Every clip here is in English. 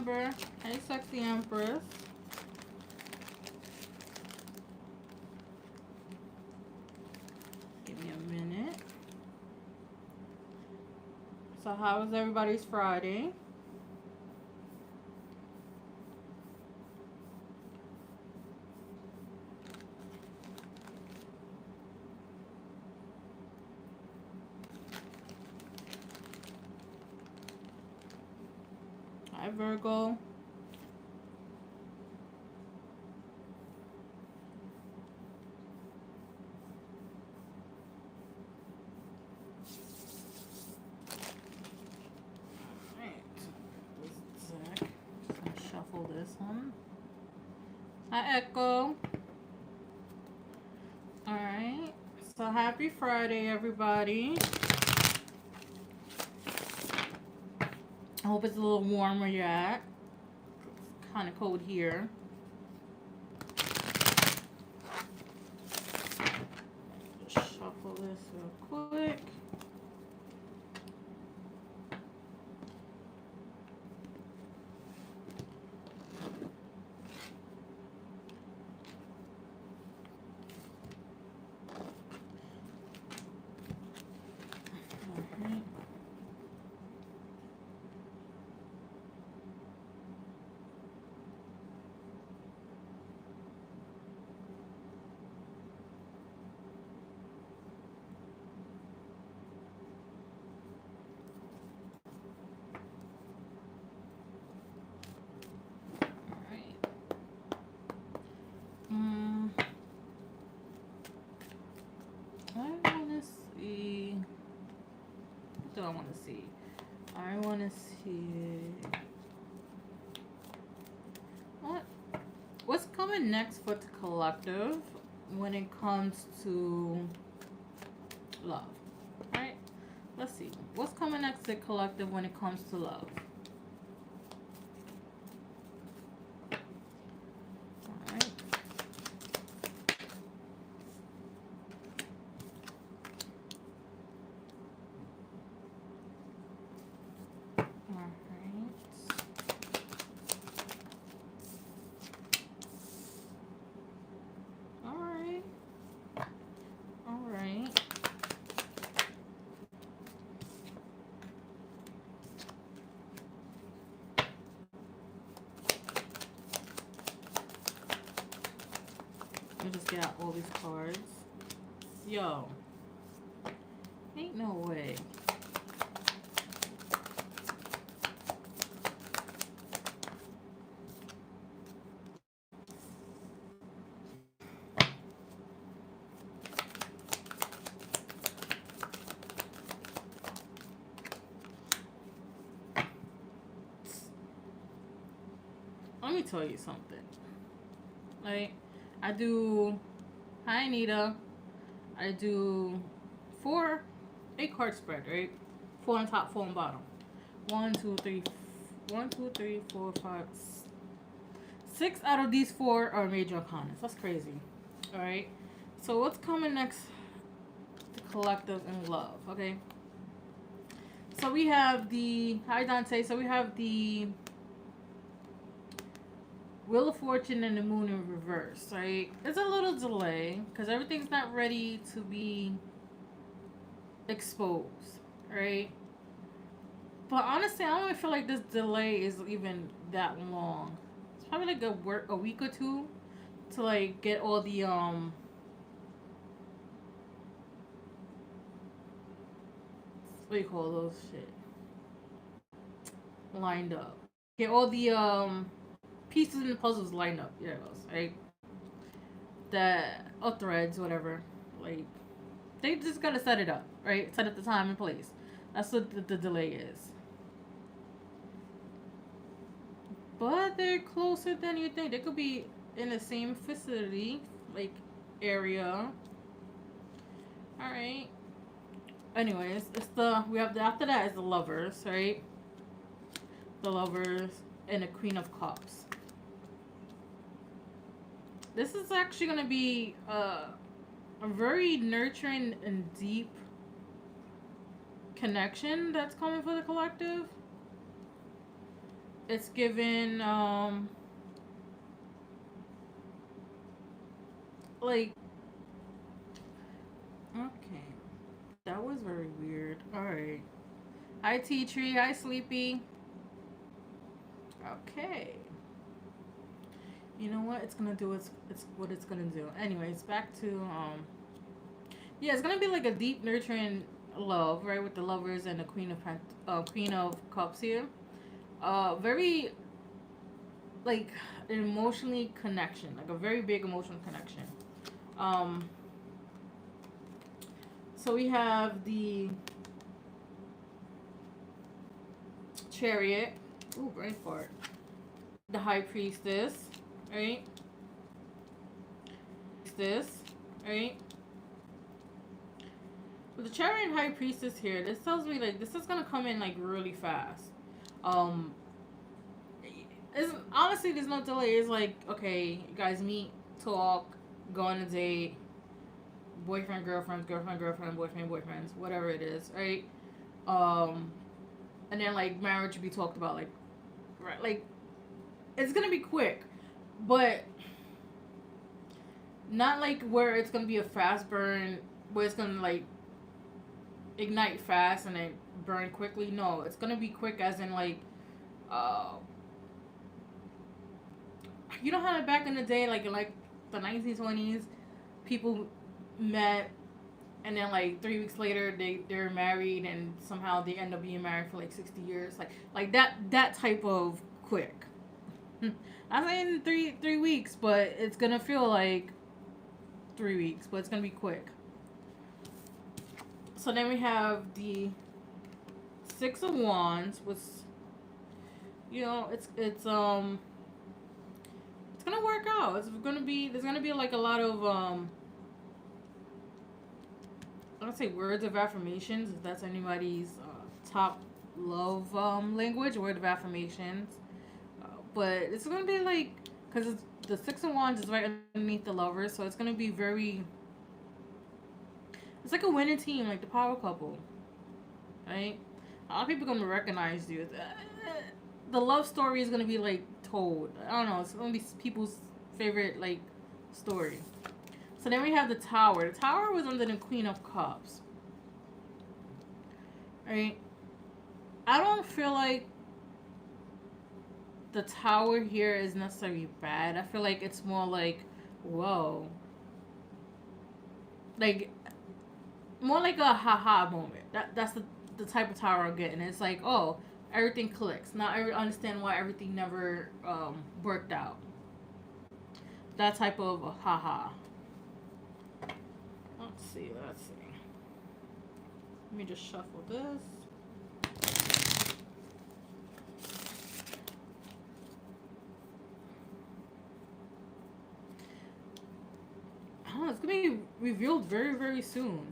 Amber. Hey, Sexy Empress. Give me a minute. So how was everybody's Friday? Hi, Virgo. Shuffle this one. Hi, Echo. Alright. So happy Friday, everybody. I hope it's a little warm where you're at. It's kind of cold here. Just shuffle this real quick. I want to see. I want to see what's coming next for the collective when it comes to love. Right? Let's see. What's coming next to the collective when it comes to love? Just get out all these cards. Yo. Ain't no way. Let me tell you something. Like, I do, hi Anita, I do 8 card spread, right? 4 on top, 4 on bottom. 1, 2, 3, 4, 5, 6 out of these 4 are major arcanas. That's crazy. Alright, so what's coming next to collective and love, okay? So we have the, hi Dante, so we have the Wheel of Fortune and the Moon in reverse, right? It's a little delay because everything's not ready to be exposed, right? But honestly, I don't even feel like this delay is even that long. It's probably like a week or two to like get all the what do you call those shit lined up. Get all the pieces in the puzzles lined up. There it goes, right? Or threads, whatever. Like, they just gotta set it up, right? Set up the time and place. That's what the delay is. But they're closer than you think. They could be in the same facility, like, area. Alright. Anyways, after that is the Lovers, right? The Lovers and the Queen of Cups. This is actually going to be a very nurturing and deep connection that's coming for the collective. It's given like okay. That was very weird. Alright. Hi tea tree, hi sleepy. Okay. You know what? It's gonna do it's what it's gonna do. Anyways, back to yeah, it's gonna be like a deep nurturing love, right? With the lovers and the queen of cups here. Very like an emotionally connection, like a very big emotional connection. Um, so we have the chariot. Ooh, brain fart. The high priestess, right? This, right? With the chariot and high priestess here, this tells me like this is gonna come in like really fast. Um, it's honestly there's no delay. It's like okay, you guys meet, talk, go on a date, boyfriend, girlfriend, girlfriend, girlfriend, boyfriend, boyfriends, whatever it is, right? Um, and then like marriage be talked about, like, right, like it's gonna be quick, but not like where it's gonna be a fast burn, where it's gonna like ignite fast and then burn quickly. No, it's gonna be quick, as in like, uh, you know how back in the day, like in like the 1920s, people met and then like 3 weeks later they're married and somehow they end up being married for like 60 years, like that type of quick. I'm saying three weeks, but it's gonna feel like 3 weeks, but it's gonna be quick. So then we have the Six of Wands, which, you know, it's gonna work out. There's gonna be like a lot of I don't say words of affirmations, if that's anybody's top love language, word of affirmations. But it's gonna be like, because the Six of Wands is right underneath the Lovers, so it's gonna be very. It's like a winning team, like the power couple, right? A lot of people are gonna recognize you. The love story is gonna be like told. I don't know. It's gonna be people's favorite like story. So then we have the Tower. The Tower was under the Queen of Cups, right? I don't feel like the Tower here is necessarily bad. I feel like it's more like, whoa, like more like a haha moment. That's the type of Tower I'm getting. It's like, oh, everything clicks. Now I understand why everything never worked out. That type of haha. Let's see. Let me just shuffle this. Oh, it's gonna be revealed very, very soon.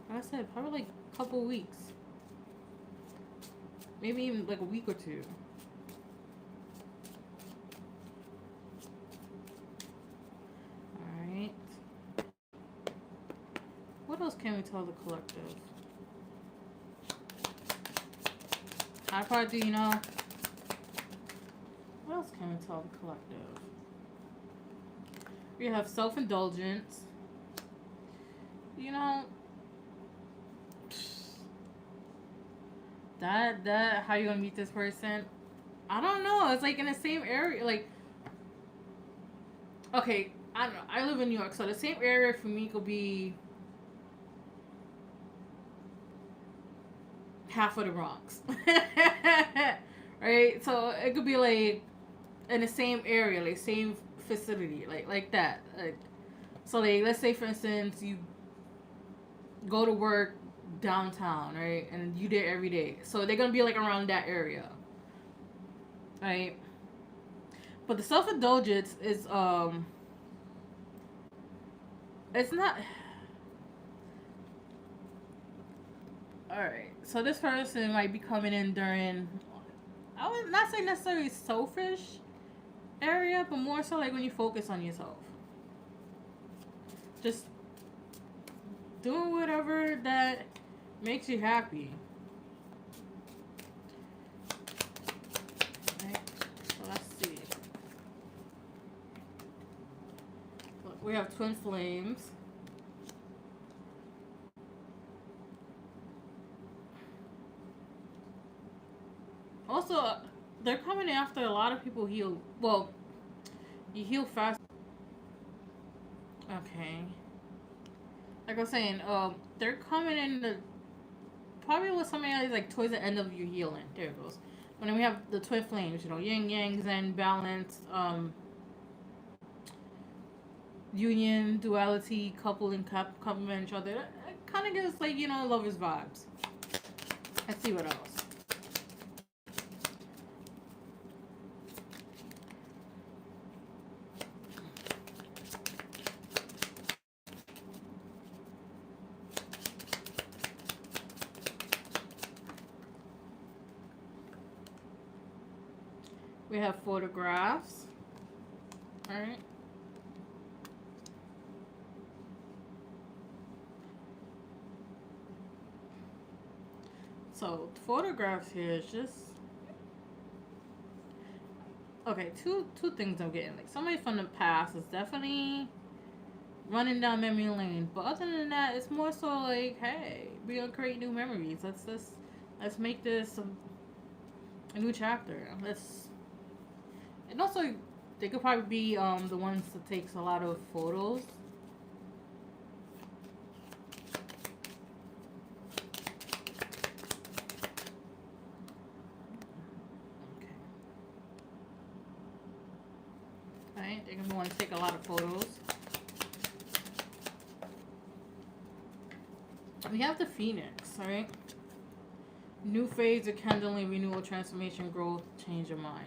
Like I said, probably like a couple weeks. Maybe even like a week or two. Alright. What else can we tell the collective? How far do you know? What else can we tell the collective? We have self-indulgence. You know, that how you gonna meet this person? I don't know. It's like in the same area. Like, okay, I don't know. I live in New York, so the same area for me could be half of the Bronx, right? So it could be like in the same area, like same facility, like that. Like, so like let's say for instance you go to work downtown, right? And you there every day. So they're gonna be like around that area. Right? But the self indulgence is it's not alright. So this person might be coming in during, I would not say necessarily selfish area, but more so like when you focus on yourself. Just doing whatever that makes you happy. We have twin flames. Also, they're coming after a lot of people heal. Well, you heal fast. Okay. Like I was saying, they're coming in the probably with something like towards the end of your healing. There it goes. And then we have the twin flames. You know, yin yang, zen, balance, union, duality, couple and complement each other. It kind of gives like lovers vibes. Let's see what else. We have photographs. All right. So photographs here is just okay. Two things I'm getting. Like somebody from the past is definitely running down memory lane, but other than that, it's more so like, hey, we're gonna create new memories. Let's make this a new chapter. Let's and also they could probably be the ones that takes a lot of photos. Right? They're gonna want to take a lot of photos. We have the Phoenix, right? New phase of kindling, renewal, transformation, growth, change your mind.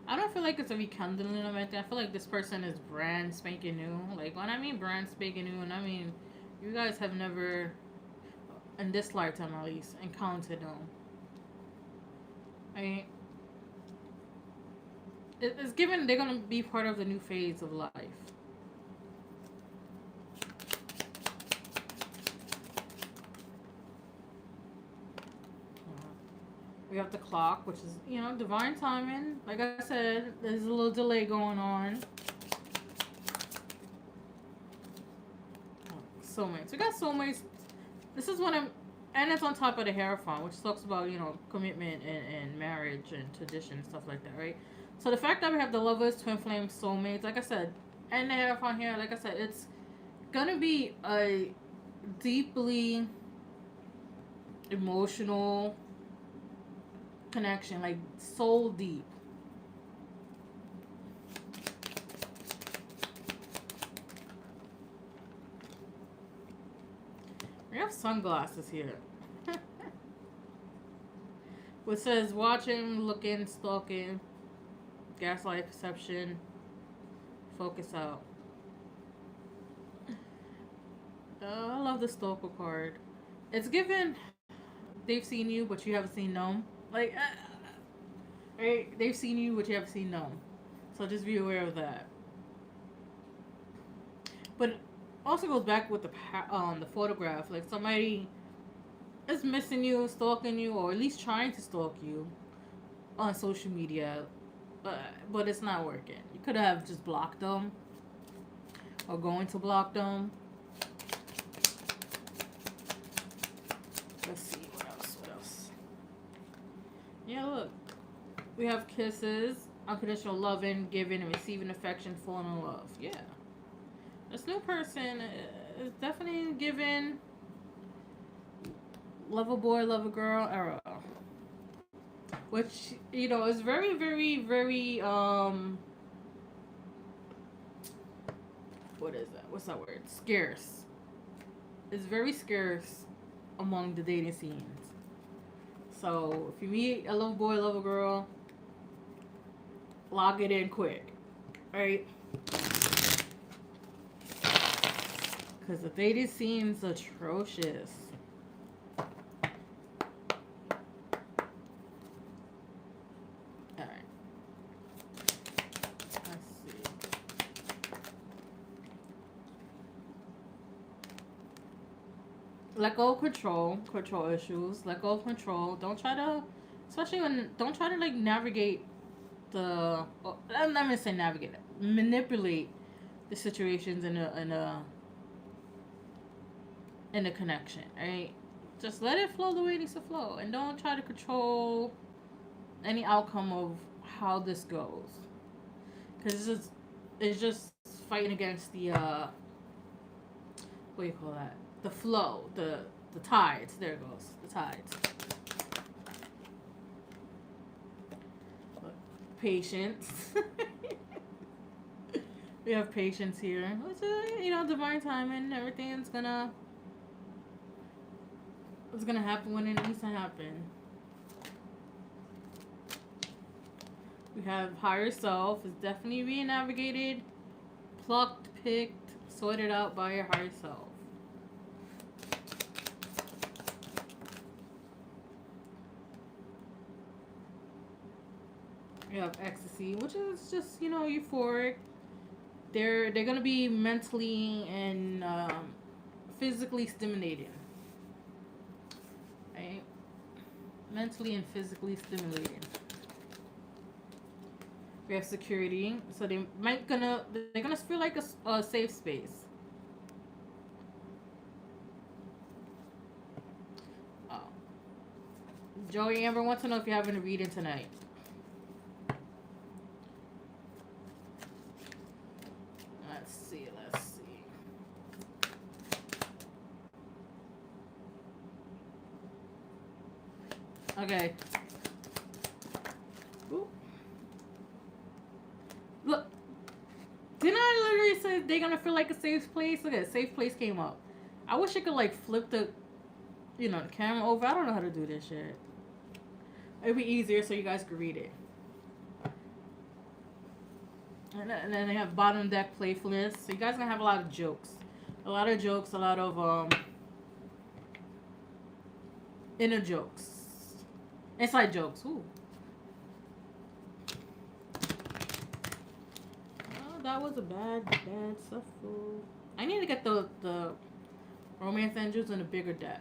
I don't feel like it's a rekindling of anything. I feel like this person is brand spanking new. Like when I mean brand spanking new, and I mean you guys have never, in this lifetime at least, encountered them. I mean, it's given they're gonna be part of the new phase of life. We have the clock, which is, divine timing. Like I said, there's a little delay going on. Soulmates. We got soulmates. This is when and it's on top of the Hierophant, which talks about, commitment and marriage and tradition and stuff like that, right? So the fact that we have the lovers, twin flames, soulmates, like I said, and the Hierophant here, like I said, it's gonna be a deeply emotional connection, like soul deep. We have sunglasses here. Which says watching, looking, stalking, gaslight, perception, focus out. I love the stalker card. It's given they've seen you, but you haven't seen them. Like, right? They've seen you, but you haven't seen them. So just be aware of that. But it also goes back with the photograph. Like somebody is missing you, stalking you, or at least trying to stalk you on social media, but it's not working. You could have just blocked them or going to block them. Let's see what else. What else? Yeah, look. We have kisses, unconditional loving, giving, and receiving affection, falling in love. Yeah. This new person is definitely giving love a boy, love a girl era. Which, is very, very, very, what is that? What's that word? Scarce. It's very scarce among the dating scenes. So, if you meet a love boy, love a girl, log it in quick. Right? Because the dating scene's atrocious. Alright. Let's see. Let go of control issues. Let go of control. Don't try to, especially when, don't try to like navigate I'm not gonna say navigate, manipulate the situations in a connection, right? Just let it flow the way it needs to flow, and don't try to control any outcome of how this goes, because it's just fighting against the what do you call that? The flow, the tides. There it goes, the tides. Look, patience. We have patience here, which is, divine timing. Everything's gonna It's gonna happen when it needs to happen. We have higher self is definitely being navigated, plucked, picked, sorted out by your higher self. We have ecstasy, which is just euphoric. They're gonna be mentally and physically stimulating, right? Mentally and physically stimulating. We have security, so they're gonna feel like a safe space. Oh. Joey Amber wants to know if you're having a reading tonight. Let's see. Okay. Ooh. Look. Didn't I literally say they're gonna feel like a safe place? Look at it, safe place came up. I wish I could like flip the camera over. I don't know how to do this shit. It'd be easier so you guys could read it. And then they have bottom deck playfulness. So you guys are gonna have a lot of jokes. A lot of inner jokes. Inside jokes. Ooh. Oh, that was a bad shuffle. I need to get the romance angels in a bigger deck.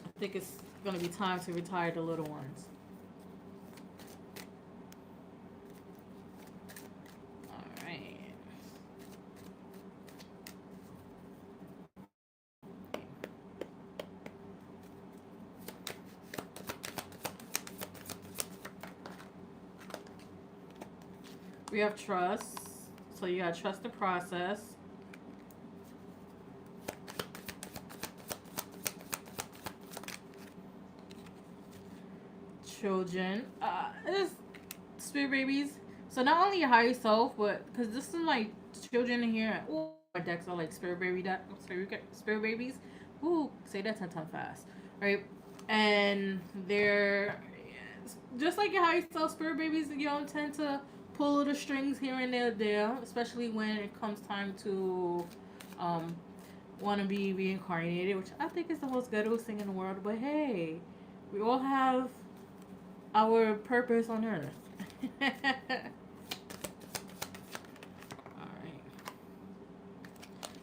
I think it's gonna be time to retire the little ones. We have trust. So you gotta trust the process. Children. It's spirit babies. So not only your higher self, but because this is like children in here. Ooh, our decks are like spirit babies. Ooh, say that 10 times fast. Right? And they're just like your higher self, spirit babies, tend to pull the strings here and there, especially when it comes time to want to be reincarnated, which I think is the most ghetto thing in the world. But hey, we all have our purpose on earth. Alright.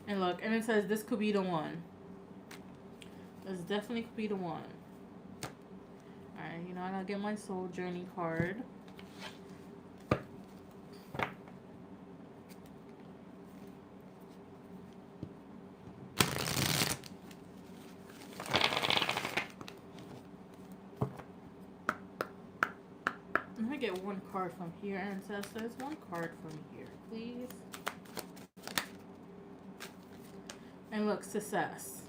And look, and it says this could be the one. This definitely could be the one. Alright, I gotta get my soul journey card. Get one card from here, ancestors. One card from here, please. And look, success.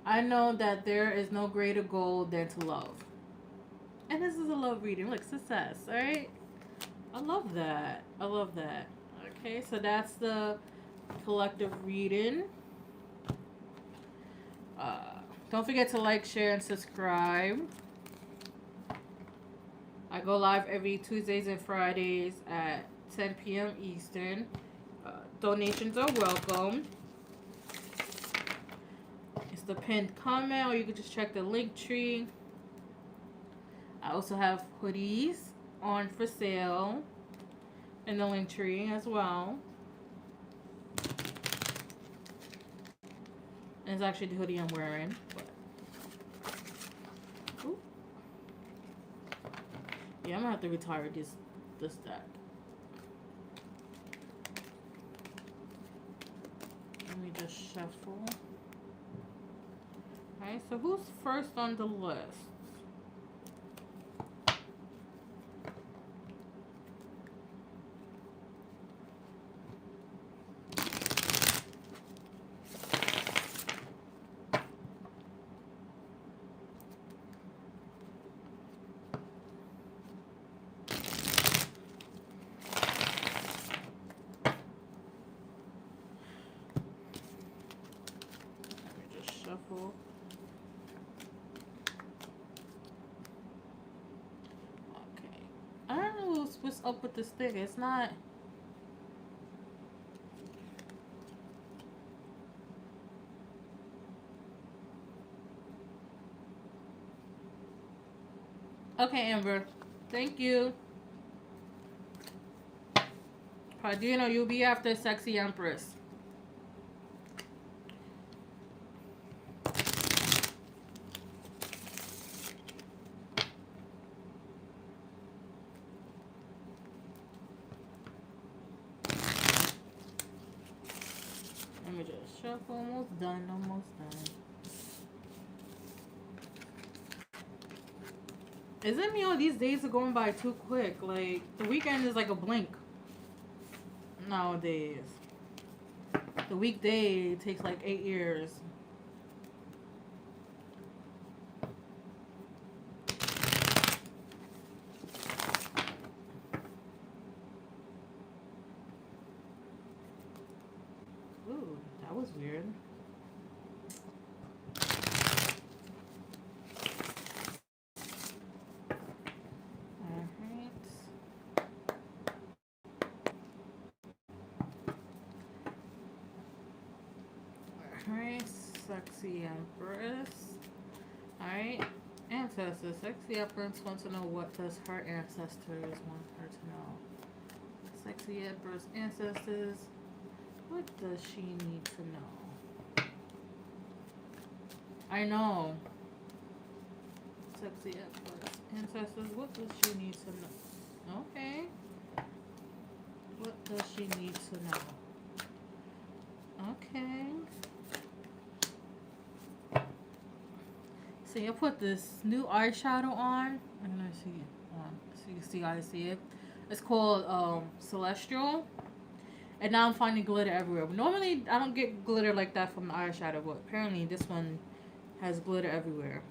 I know that there is no greater goal than to love. And this is a love reading. Look, success, alright? I love that. Okay, so that's the collective reading. Don't forget to like, share, and subscribe. I go live every Tuesdays and Fridays at 10 p.m. Eastern. Donations are welcome. It's the pinned comment, or you can just check the link tree. I also have hoodies on for sale in the link tree as well. And it's actually the hoodie I'm wearing. But... Yeah, I'm gonna have to retire this deck. Let me just shuffle. Alright, so who's first on the list? Let me just shuffle. Okay. I don't know what's up with this thing. It's not. Okay, Amber. Thank you. Do you know you'll be after Sexy Empress? Let me just shuffle. Almost done. Almost done. Isn't me all these days are going by too quick? Like, the weekend is like a blink nowadays. The weekday takes like 8 years. Ooh, that was weird. Alright, Sexy Empress. Alright, Ancestors. Sexy Empress wants to know what does her ancestors want her to know. Sexy Empress Ancestors. What does she need to know? I know. Sexy Empress Ancestors. What does she need to know? Okay. What does she need to know? Okay. So you put this new eyeshadow on. I'm gonna see it on so you guys see it. It's called Celestial. And now I'm finding glitter everywhere. Normally I don't get glitter like that from the eyeshadow, but apparently this one has glitter everywhere.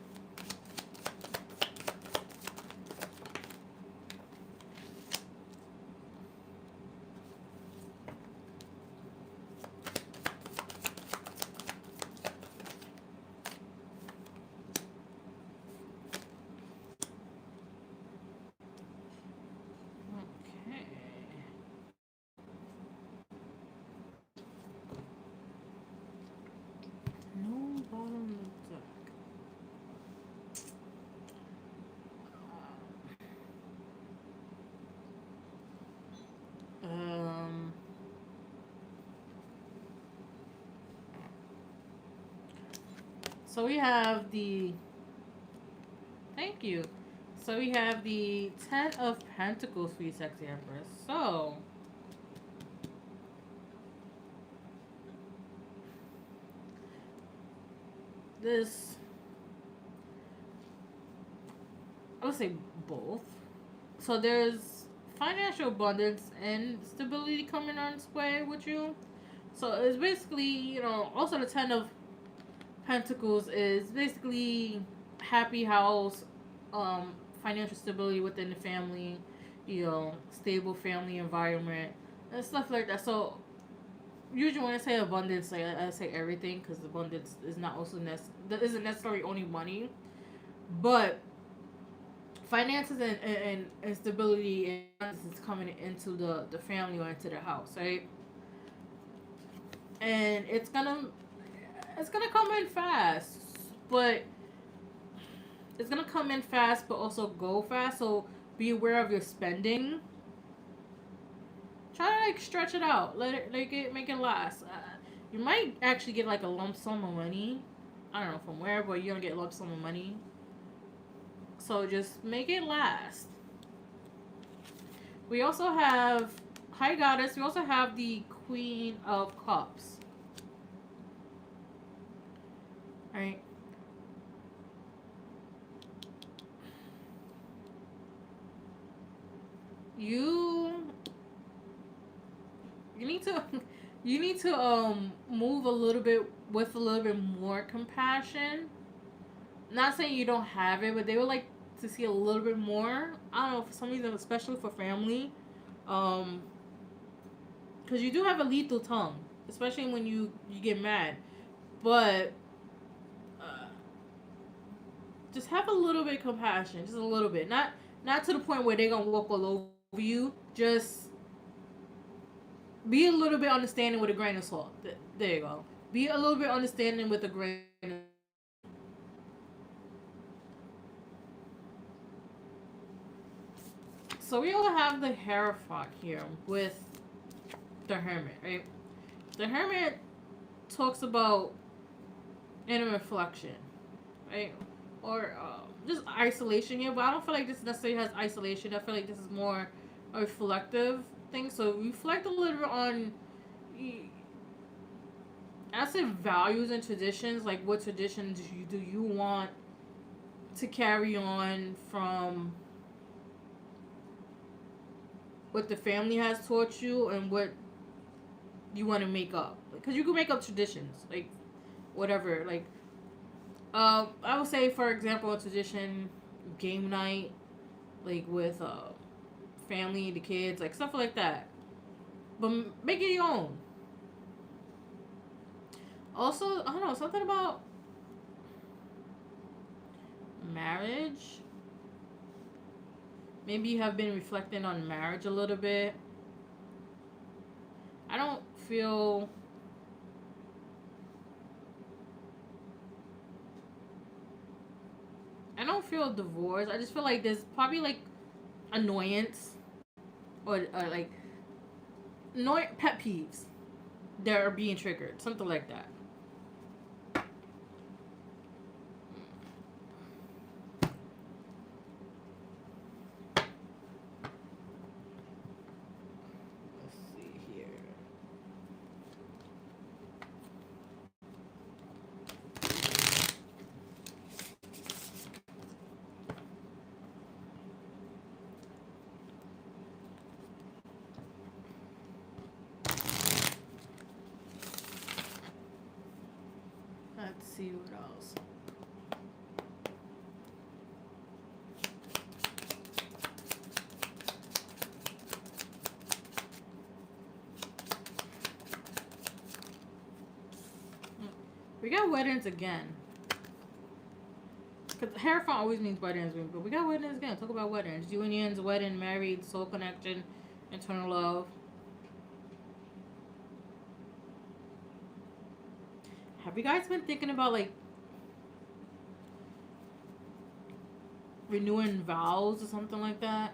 So we have the. Thank you. So we have the Ten of Pentacles for you, Sexy Empress. So. This. I would say both. So there's financial abundance and stability coming on its way with you. So it's basically, also the Ten of Pentacles is basically happy house, financial stability within the family, stable family environment and stuff like that. So usually when I say abundance, like I say everything because abundance is not also isn't necessarily only money, but finances and stability and is coming into the family or into the house, right? And it's gonna come in fast, but it's gonna come in fast, but also go fast. So be aware of your spending. Try to stretch it out. Let it make it last. You might actually get like a lump sum of money. I don't know from where, but you're gonna get a lump sum of money. So just make it last. We also have High Goddess. We also have the Queen of Cups. Right. You you need to you need to move a little bit with a little bit more compassion. Not saying you don't have it, but they would like to see a little bit more. I don't know, for some reason, especially for family. Um, because you do have a lethal tongue, especially when you get mad. But uh, just have a little bit of compassion, just a little bit. Not to the point where they're gonna walk all over you. Just be a little bit understanding with a grain of salt. There you go. Be a little bit understanding with a grain of salt. So we all have the Hierophant here with the Hermit, right? The Hermit talks about inner reflection, right? Or just isolation here, but I don't feel like this necessarily has isolation. I feel like this is more a reflective thing. So reflect a little bit on, I say, values and traditions. Like, what traditions do you want to carry on from what the family has taught you and what you want to make up? Because you can make up traditions, like whatever. Like, I would say, for example, a tradition, game night, like with family, the kids, like stuff like that. But make it your own. Also, I don't know, something about marriage. Maybe you have been reflecting on marriage a little bit. I don't feel. I don't feel divorce. I just feel like there's probably like annoyance or like pet peeves that are being triggered, something like that. Let's see here. Let's see what else. We got weddings again. Because Hierophant always means weddings, but we got weddings again. Talk about weddings. Unions, wedding, married, soul connection, eternal love. Have you guys been thinking about like renewing vows or something like that?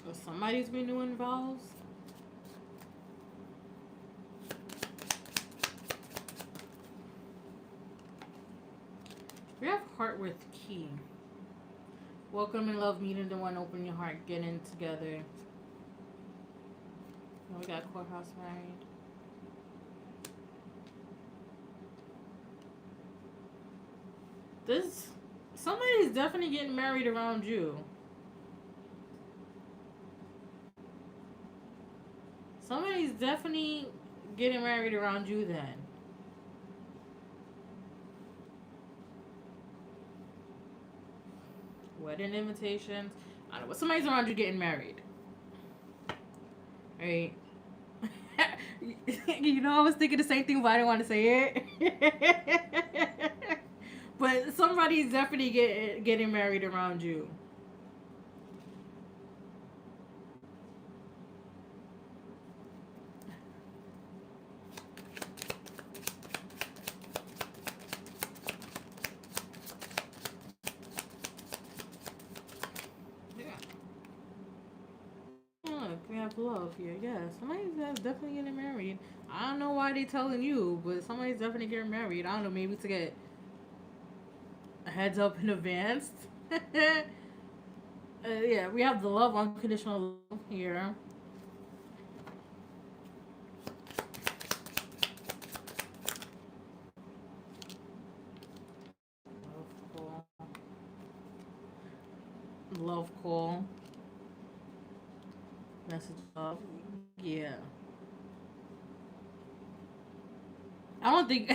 Or somebody's renewing vows? We have heart with key. Welcome and love, meeting the one, open your heart, getting together. Now we got courthouse married. This somebody's definitely getting married around you. Somebody's definitely getting married around you then. Wedding invitations. I don't know, but somebody's around you getting married. Right? You know, I was thinking the same thing, but I didn't want to say it. But somebody's definitely getting married around you. Yeah. Look, we have love here. Yeah, somebody's definitely getting married. I don't know why they telling you, but somebody's definitely getting married. I don't know, maybe to get a heads up in advance. Yeah, we have the love, unconditional love here. Love call. Love call. Message love. Yeah. I don't think.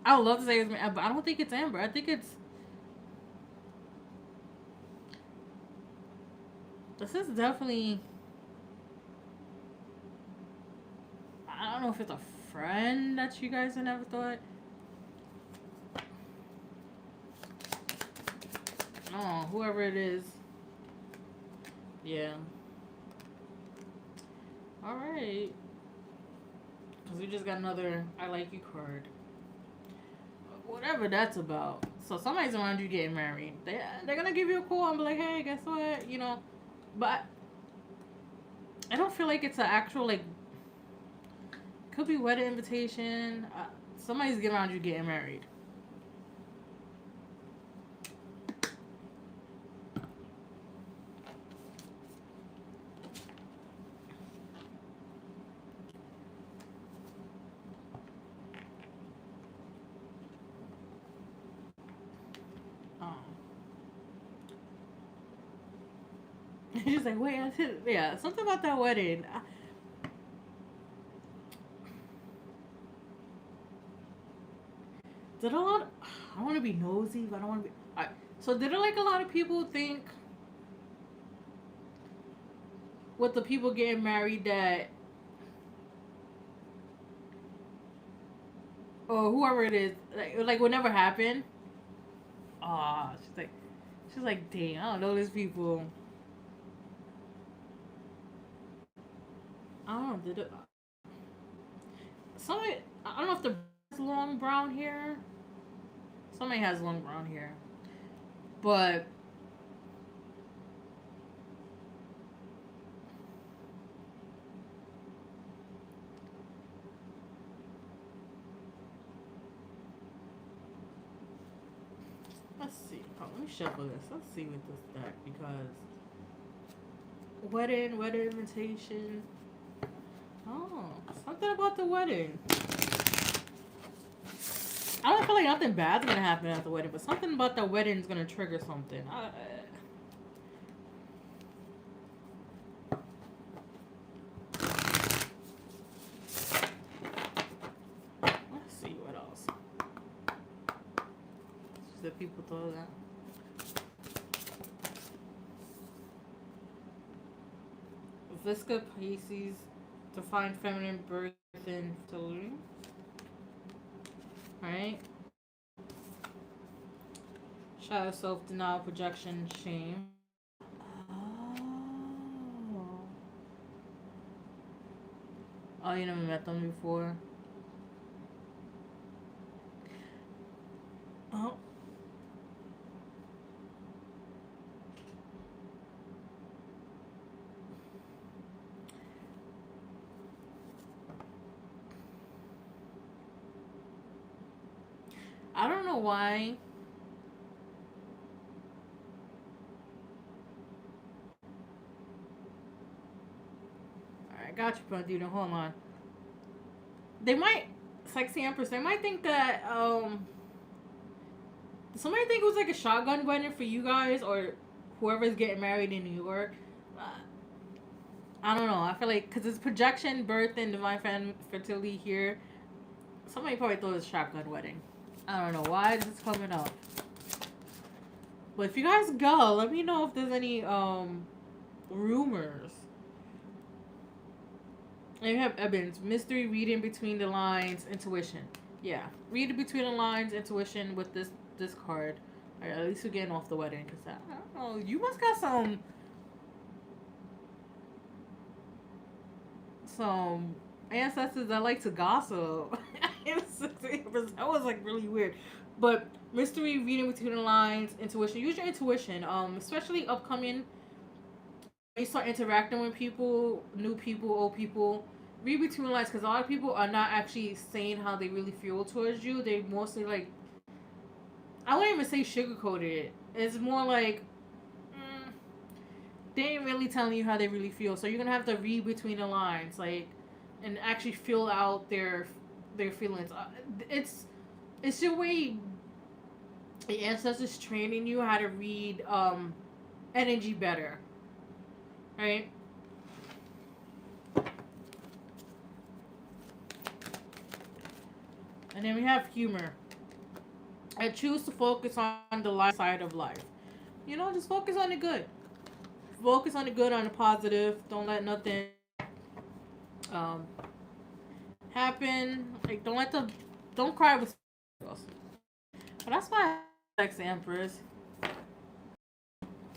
I would love to say it's, but I don't think it's Amber. I think it's. This is definitely. I don't know if it's a friend that you guys have never thought. Oh, whoever it is. Yeah. Alright. Because we just got another I like you card. Whatever that's about. So somebody's around you getting married. They're going to give you a call and be like, hey, guess what? You know. But I don't feel like it's an actual, like, could be wedding invitation. Somebody's getting around you getting married. Um, She's like, wait, yeah, something about that wedding. Did a lot? I don't want to be nosy, but I don't want to be. So did it like a lot of people think with the people getting married that, or whoever it is, like would never happen? Ah, she's like, dang, I don't know these people. I don't know. Did it? Somebody, I don't know if the has long brown hair. Somebody has long brown hair, but let's see. Oh, let me shuffle this. Let's see with this deck because wedding invitation. Oh, something about the wedding. I don't feel like nothing bad's gonna happen at the wedding, but something about the wedding is gonna trigger something. Let's see what else. The people thought that. Visca Pisces, define feminine birth and fertility. Alright. Shadow, self denial, projection, shame. Oh. Oh, you never met them before. Oh. I don't know why. Alright, got you, Pandita. Hold on. They might, Sexy Empress, they might think that, somebody think it was like a shotgun wedding for you guys or whoever's getting married in New York. Uh, I don't know. I feel like, because it's projection, birth, and divine fertility here. Somebody probably thought it was a shotgun wedding. I don't know why this is coming up. But if you guys go, let me know if there's any rumors. And you have Evans, mystery, reading between the lines, intuition. Yeah, reading between the lines, intuition with this card. Right, at least we're getting off the wedding because I don't know. You must got some ancestors that like to gossip. That was like really weird. But mystery, reading between the lines, intuition. Use your intuition, especially upcoming. You start interacting with people, new people, old people. read between the lines, because a lot of people are not actually saying how they really feel towards you. They mostly like, I wouldn't even say sugarcoated it. It's more like they ain't really telling you how they really feel. So you're gonna have to read between the lines, like, and actually feel out their feelings. It's your way. The ancestors training you how to read energy better, right? And then we have humor. I choose to focus on the light side of life. You know, just focus on the good. Focus on the good, on the positive. Don't let nothing um, happen. Like, don't cry with girls. But that's why I like Empress.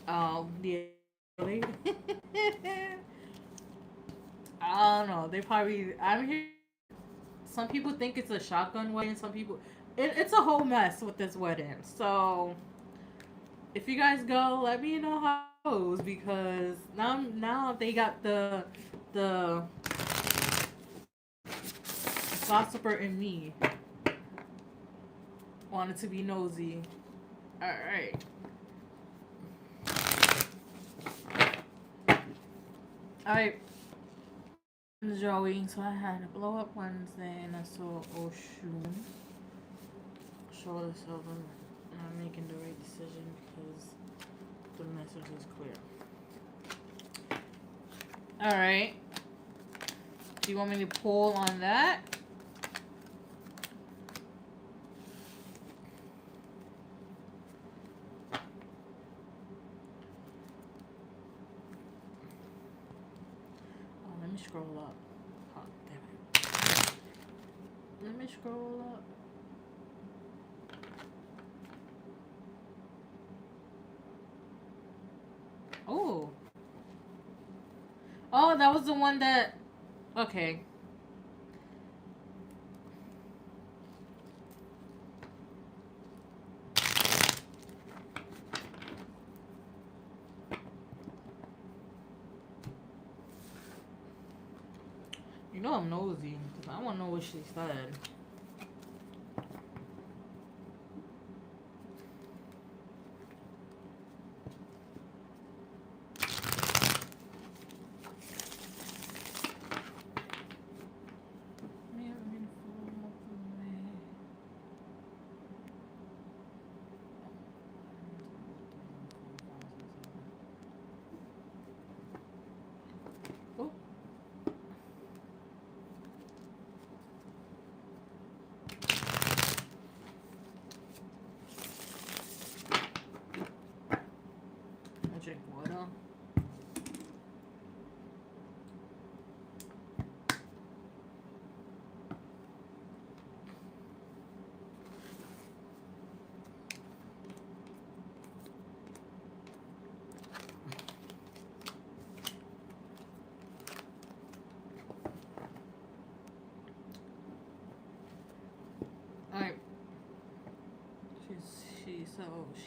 Yeah. I don't know. They probably. I'm here. Some people think it's a shotgun wedding. Some people. It's a whole mess with this wedding. So if you guys go, let me know how it goes, because now they got the gossiper in me wanted to be nosy. All right. All right. Drawing. So I had a blow up Wednesday, and I saw Oshun. Show this over. I'm making the right decision because the message is clear. All right. Do you want me to pull on that? Oh, let me scroll up. Oh, damn it. Let me scroll up. Oh. Oh, that was the one that. Okay. You know I'm nosy, because I want to know what she said. Oh. I drink water. Alright.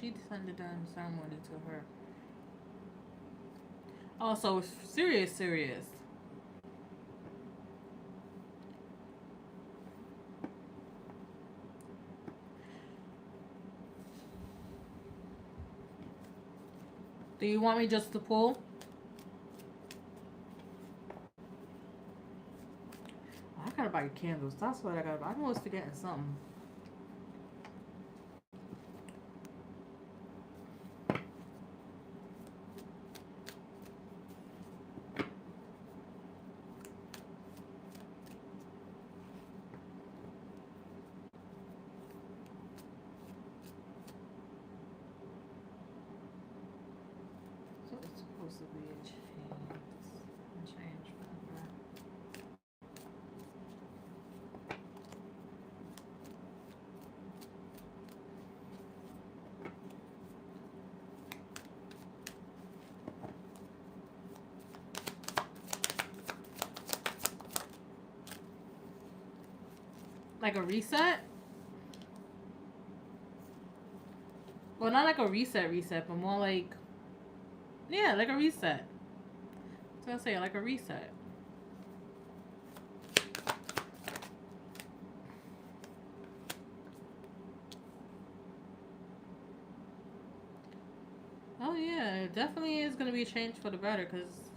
She descended down the ceremony to her. Oh, so serious. Do you want me just to pull? I gotta buy candles. That's what I gotta buy. I'm always forgetting something. So it's supposed to be a change forever. Like a reset? Well, not like a reset, but more like, yeah, like a reset. I was gonna say like a reset. Oh yeah, it definitely is gonna be a change for the better. Cause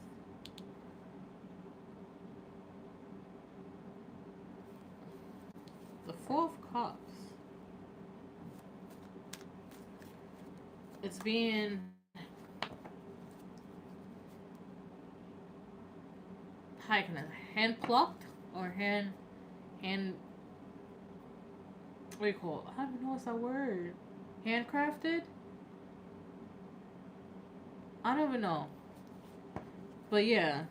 the Four of Cups, it's being how can I hand plucked or hand what do you call it? I don't even know what's that word. Handcrafted? I don't even know. But yeah.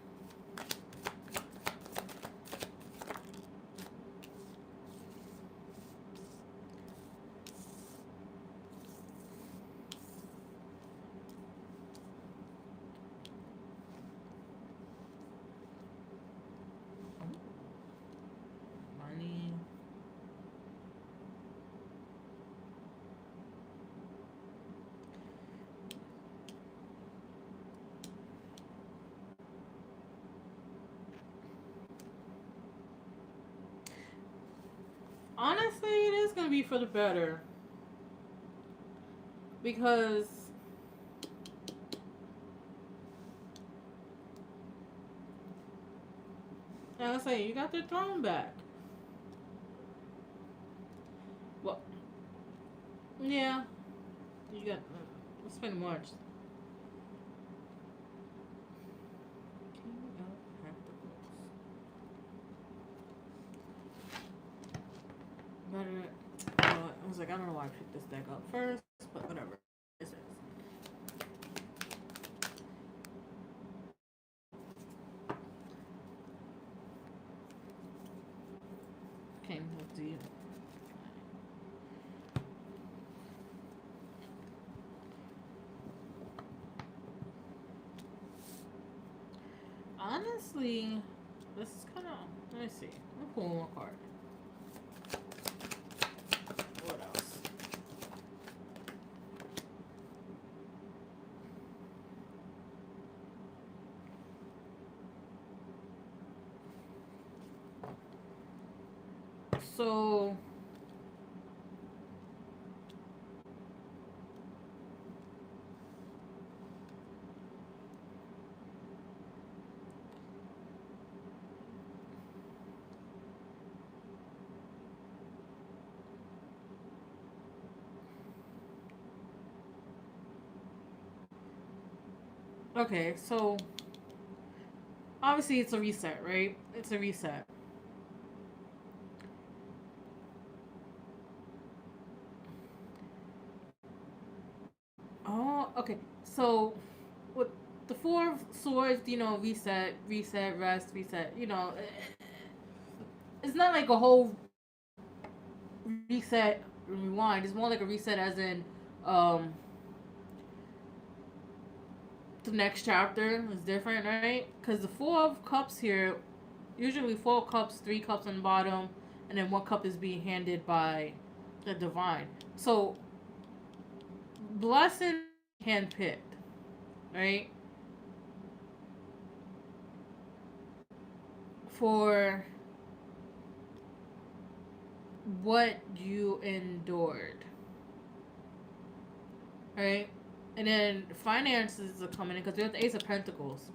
Money. Honestly, it is gonna be for the better. Because I was saying, you got the throne back. Well, yeah, you got. It's pretty much. King of Pentacles. Better. I was like, I don't know why I picked this deck up first, but whatever. This is. King of the. Honestly, this is kind of. Let me see. I'm pull one card. What else? So. Okay, so. Obviously, it's a reset, right? It's a reset. Oh, okay. So, with the Four of Swords, reset, reset, rest, reset, it's not like a whole reset rewind. It's more like a reset as in um the next chapter is different, right? Because the Four of Cups here, usually four cups, three cups on the bottom, and then one cup is being handed by the divine. So blessing handpicked, right? For what you endured, right? And then finances are coming in because we have the Ace of Pentacles.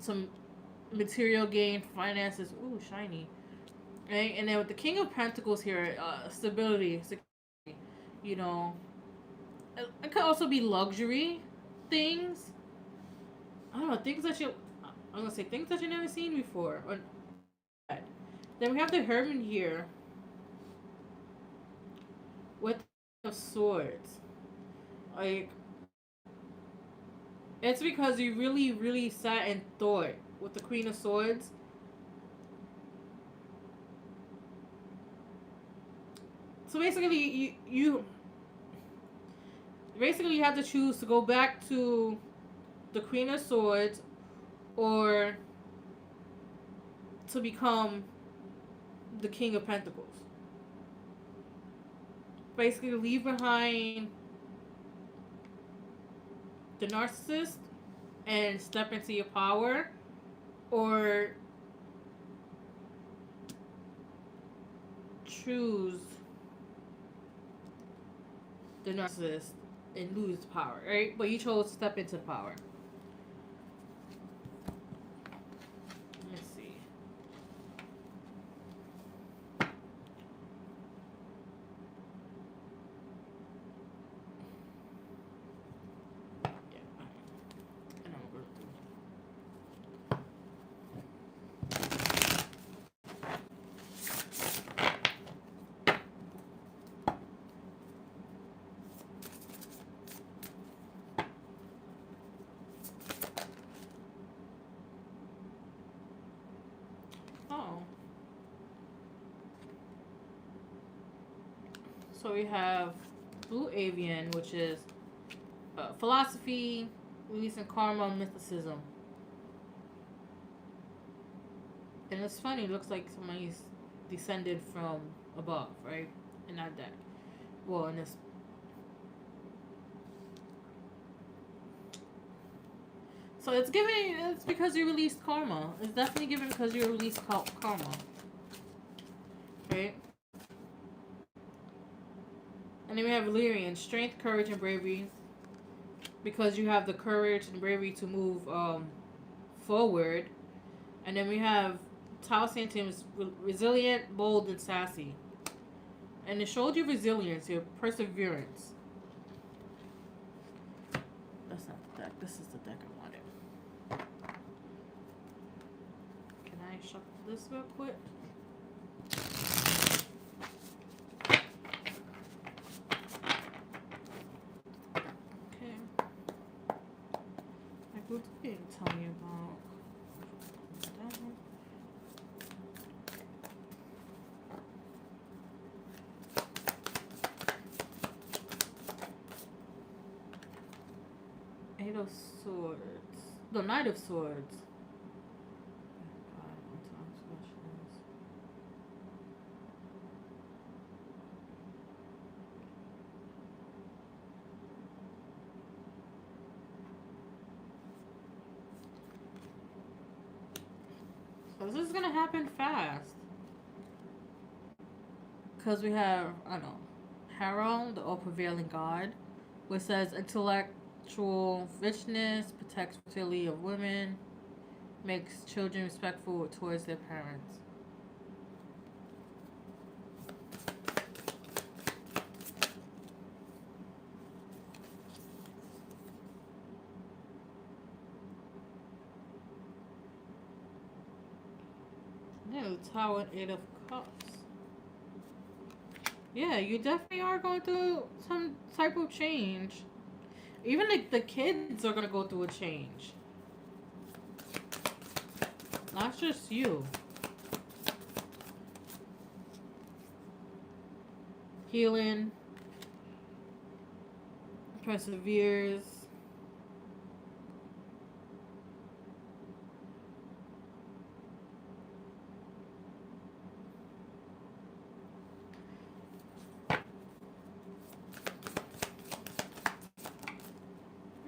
Some material gain, finances, ooh, shiny. Right? And then with the King of Pentacles here, stability, security, you know. It could also be luxury things. I don't know, things that I'm gonna say things that you've never seen before. Or, then we have the Hermit here with the swords. Like, it's because you really, really sat and thought with the Queen of Swords. So basically, you basically you have to choose to go back to the Queen of Swords or to become the King of Pentacles. Basically, leave behind the narcissist and step into your power, or choose the narcissist and lose power, right? But you chose to step into power. Let's see. Yeah. And I'm going through. Oh. So we have Blue Avian, which is philosophy, releasing karma, mythicism. And it's funny, it looks like somebody's descended from above, right? In that deck. Well, in this. So it's giving, it's because you released karma. It's definitely given because you released karma. Right? And then we have Valyrian, strength, courage, and bravery. Because you have the courage and bravery to move forward. And then we have Tau Santim's resilient, bold, and sassy. And it showed your resilience, your perseverance. That's not the deck. This is the deck I wanted. Can I shuffle this real quick? Okay. Like, what did it tell me about? That one. Eight of Swords. The Knight of Swords. So this is gonna happen fast. Because we have, I don't know, Harrow, the all prevailing god, which says intellectual richness, protects fertility of women, makes children respectful towards their parents. No, Tower and Eight of Cups. Yeah, you definitely are going through some type of change. Even the kids are gonna go through a change. Not just you. Healing. Perseveres.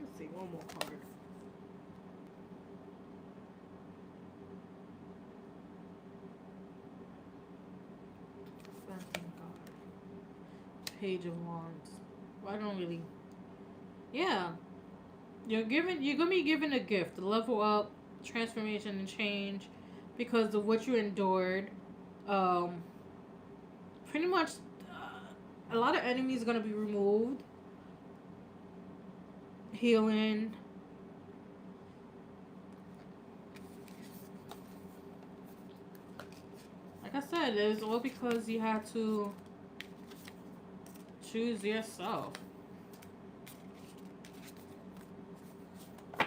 Let's see, one more card. Page of Wands. Well, I don't really. Yeah, you're gonna be given a gift, to level up, transformation, and change, because of what you endured. Um, Pretty much, a lot of enemies are gonna be removed. Healing. Like I said, it's all because you had to choose yourself. I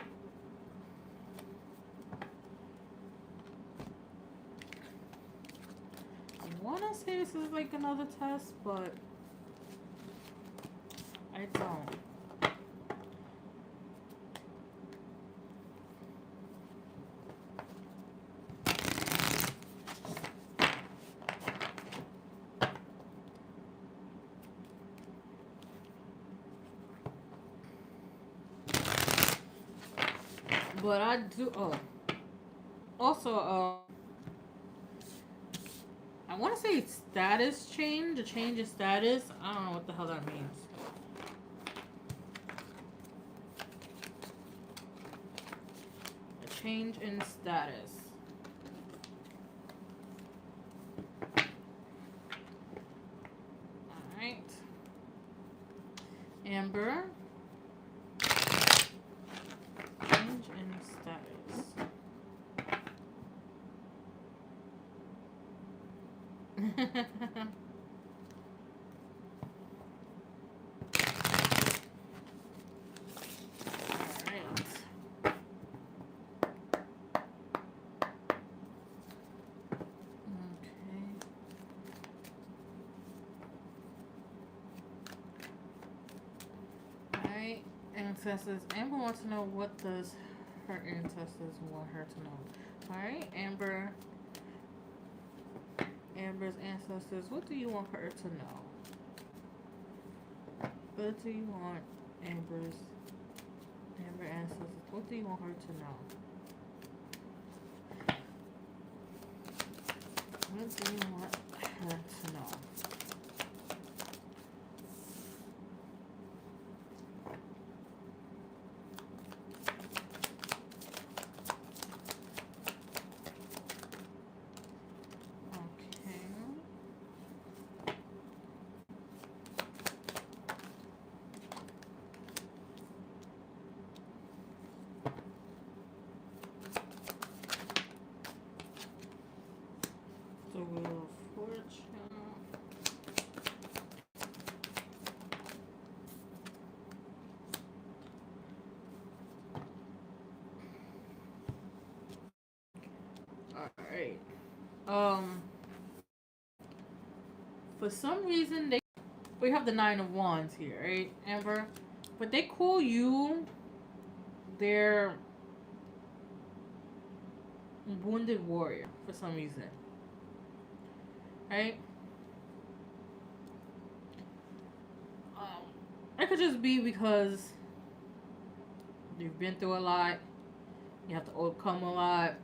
wanna say this is like another test, but I don't. But I do. Oh, also, I want to say status change, a change of status. I don't know what the hell that means. Change in status. Alright. Amber. Change in status. Ancestors. Amber wants to know, what does her ancestors want her to know. Alright, Amber. Amber's ancestors, what do you want her to know? What do you want Amber ancestors, what do you want her to know? What do you want her to know? Alright. For some reason we have the 9 of Wands here, right, Amber? But they call you their wounded warrior for some reason. Right? It could just be because you've been through a lot. You have to overcome a lot.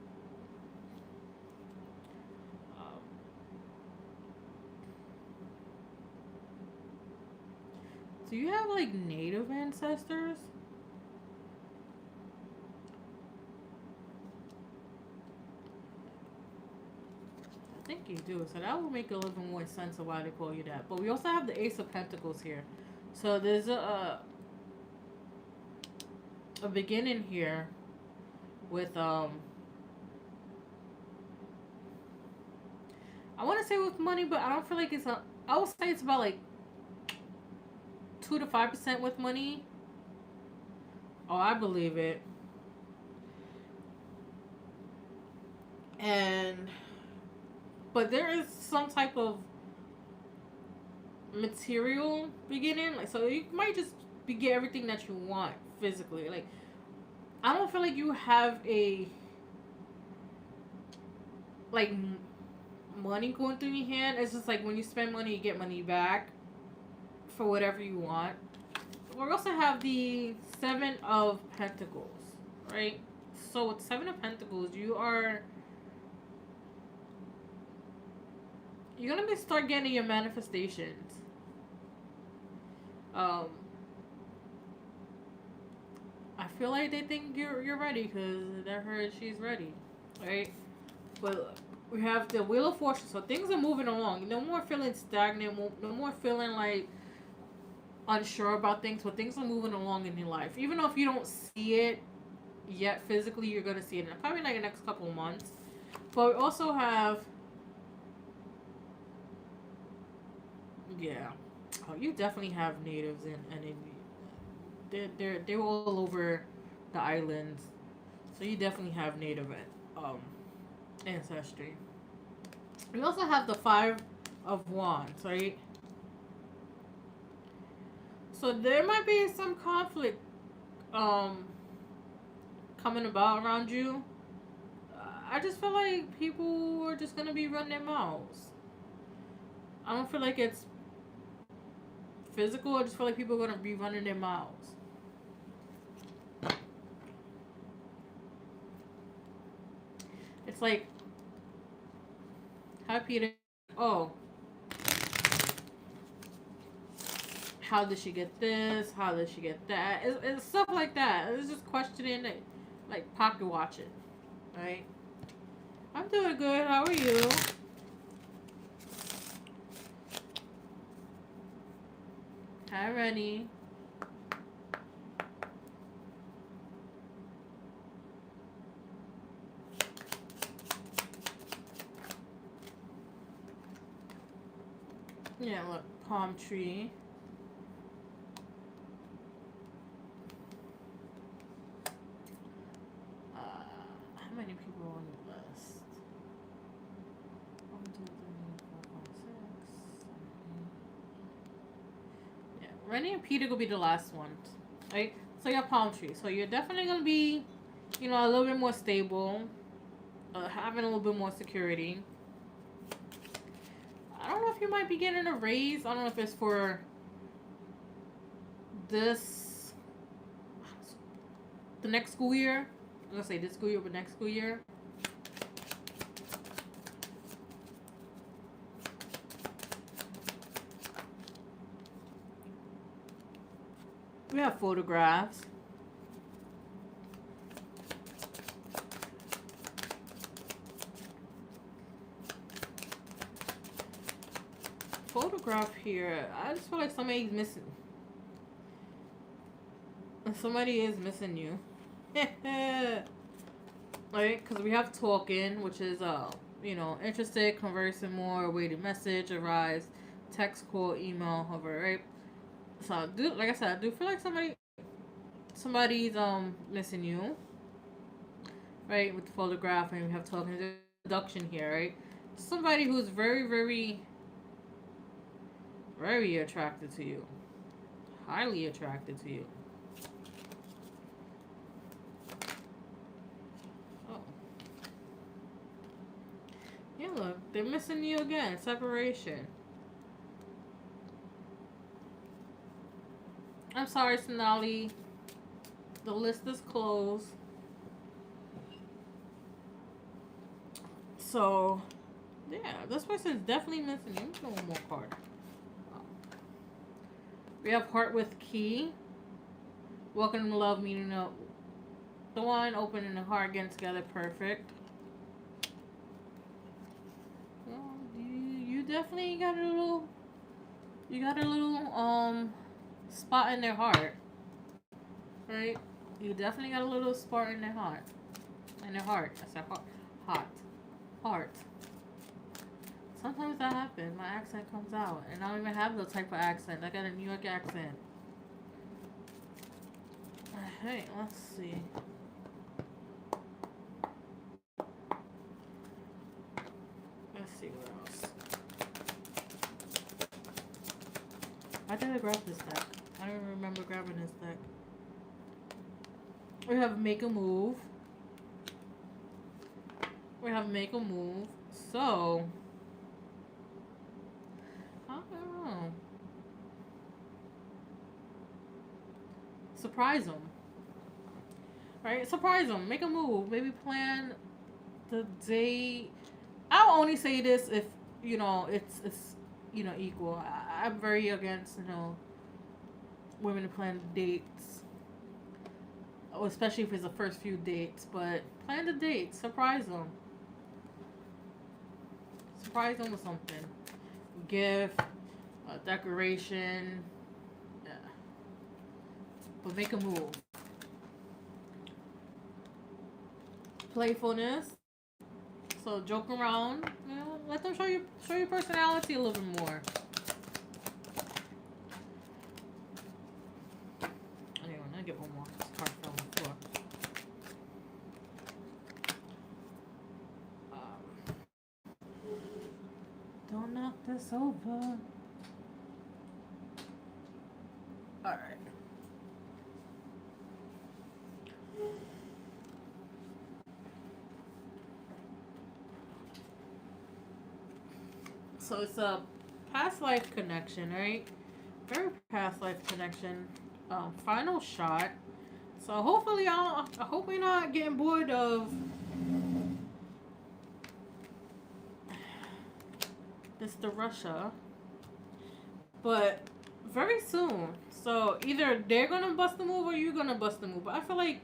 Do you have like native ancestors? I think you do. So that will make a little bit more sense of why they call you that. But we also have the Ace of Pentacles here. So there's a beginning here with I want to say with money, but I don't feel like it's I would say it's about like 2 to 5% with money. Oh, I believe it. But there is some type of material beginning, like, so you might just get everything that you want physically. Like, I don't feel like you have a like money going through your hand. It's just like when you spend money, you get money back for whatever you want. We also have the 7 of Pentacles, right? So with 7 of Pentacles, you're gonna start getting your manifestations. I feel like they think you're ready because they heard she's ready, right? But we have the Wheel of Fortune, so things are moving along. No more feeling stagnant. No more feeling like unsure about things. But things are moving along in your life, even though if you don't see it yet physically, you're gonna see it in probably like the next couple of months. But we also have, yeah, oh, you definitely have natives they're all over the islands, so you definitely have native ancestry. We also have the 5 of Wands, right? So there might be some conflict coming about around you. I just feel like people are just gonna be running their mouths. I don't feel like it's physical. I just feel like people are gonna be running their mouths. It's like, hi Peter. Oh, how did she get this? How did she get that? It's stuff like that. It's just questioning it, like pocket watching. Right? I'm doing good. How are you? Hi, Rennie. Yeah, look, palm tree. How many people on the list? 1, 2, 3, 4, 5, 6, 7, 8. Yeah, Rennie and Peter will be the last ones, right? So you have palm tree. So you're definitely gonna be, you know, a little bit more stable, having a little bit more security. I don't know if you might be getting a raise. I don't know if it's for this, the next school year. I'm gonna say this school year, but next school year. We have photographs. Photograph here. I just feel like somebody's missing. Somebody is missing you. Right? Because we have talking, which is, you know, interested, conversing more, waiting message, arrives, text, call, email, hover, right? So, like I said, I do feel like somebody's, missing you. Right? With the photograph, and we have talking, there's introduction here, right? Somebody who's very, very, very attracted to you. Highly attracted to you. Oh. Yeah, look, they're missing you again. Separation. I'm sorry, Sonali. The list is closed. So, yeah, this person's definitely missing you. Let's go one more card. We have Heart with Key. Welcome to love, meeting up. The one, opening the heart, getting together, perfect. Well, you definitely got a little, spot in their heart, right? You definitely got a little spot in their heart, I said heart. Sometimes that happens. My accent comes out, and I don't even have no type of accent. I got a New York accent. Hey, let's see. Let's see what else. I did I grab this deck? I don't remember grabbing this deck. We have make a move. So, I don't know. Surprise them. Right? Surprise them. Make a move. Maybe plan the date. I'll only say this if, you know, it's you know, equal. I'm very against, you know, women to plan dates. Especially if it's the first few dates. But plan the date. Surprise them. Surprise them with something. Gift. Decoration. Yeah. But make a move. Playfulness. So joke around. You know, let them show your personality a little bit more. Anyway, I'll get one more. This card fell on the floor. Don't knock this over. Alright. So it's a past life connection, right? Very past life connection. Final shot. So hopefully I hope we're not getting bored of Mr. Russia. But very soon. So either they're gonna bust the move or you're gonna bust the move. But I feel like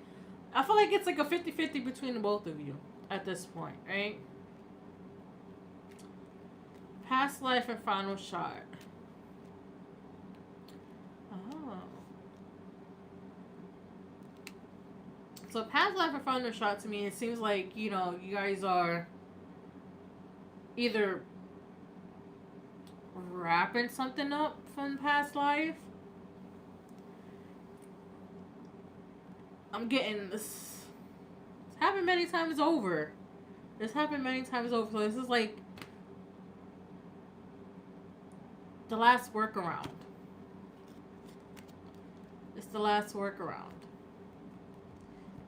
it's like a 50-50 between the both of you. at this point, right? Past life and final shot. Oh. So past life and final shot to me, it seems like, you know, you guys are either wrapping something up from past life. I'm getting this. It's happened many times over. This happened many times over. So this is like the last workaround. It's the last workaround.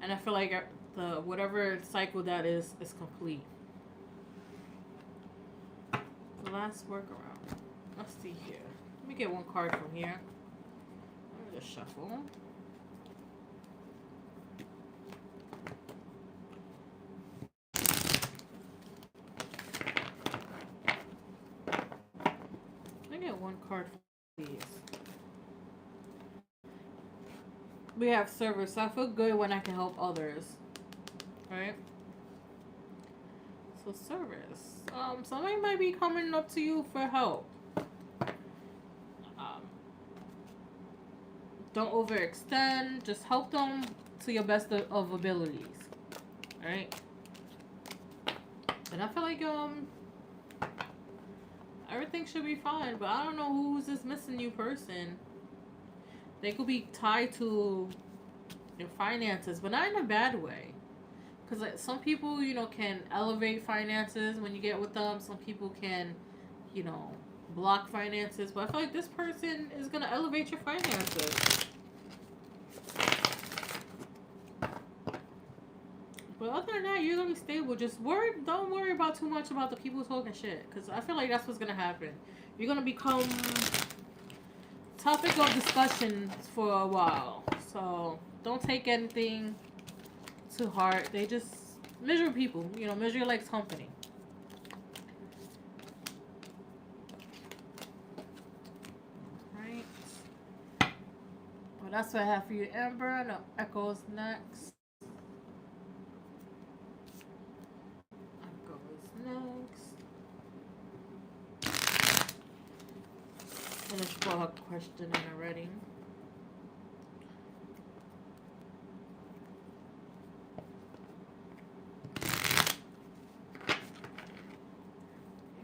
And I feel like the whatever cycle that is complete. The last workaround. Let's see here. Let me get one card from here. Let me just shuffle. Let me get one card from these. We have service. So I feel good when I can help others. Right? So service. Somebody might be coming up to you for help. Don't overextend. Just help them to your best of abilities. Right? And I feel like everything should be fine. But I don't know who's this missing you person. They could be tied to your finances, but not in a bad way. Because like, some people, you know, can elevate finances when you get with them. Some people can, you know, block finances. But I feel like this person is going to elevate your finances. But other than that, you're going to be stable. Just don't worry about too much about the people talking shit. Because I feel like that's what's going to happen. You're going to become topic of discussion for a while. So don't take anything to heart. They just measure people. You know, measure your legs company. Right. Well, that's what I have for you, Amber. No, Echo's next. Finished for her question already.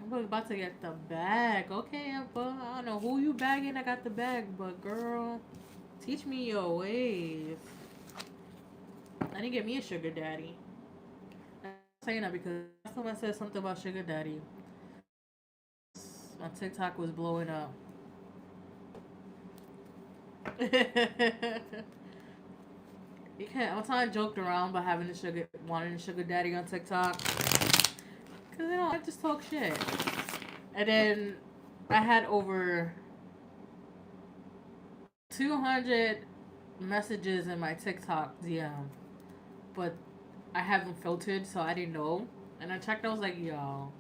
We're about to get the bag. Okay, Amber. I don't know who you bagging. I got the bag, but girl, teach me your ways. I didn't get me a sugar daddy. I'm saying that because last time I said something about sugar daddy, my TikTok was blowing up. You can't. I'm trying to joke around about wanting a sugar daddy on TikTok, cause you know I just talk shit. And then I had over 200 messages in my TikTok DM, but I haven't filtered, so I didn't know. And I checked. I was like, yo,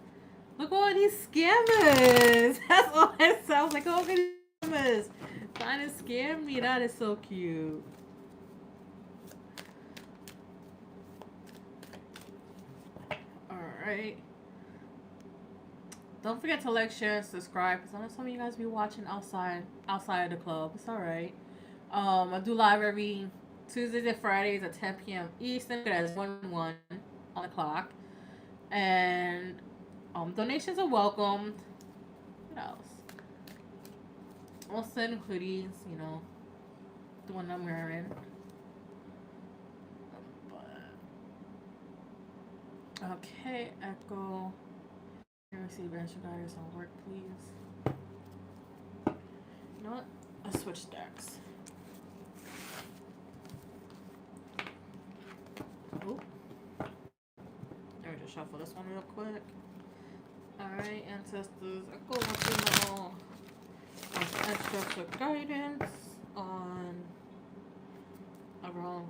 look at all these scammers. That's all it sounds like. All these scammers trying to scam me. That is so cute. Alright. Don't forget to like, share, and subscribe. Because I know some of you guys be watching outside of the club. It's alright. I do live every Tuesdays and Fridays at 10 p.m. Eastern. That's 1 on the clock. And donations are welcome. What else? I'll send hoodies, you know, the one I'm wearing. Okay, Echo. Receive answer guidance on work, please. You know what? Let's switch decks. Oh. Let me just shuffle this one real quick. Alright, ancestors. Echo wants to know ancestor guidance on around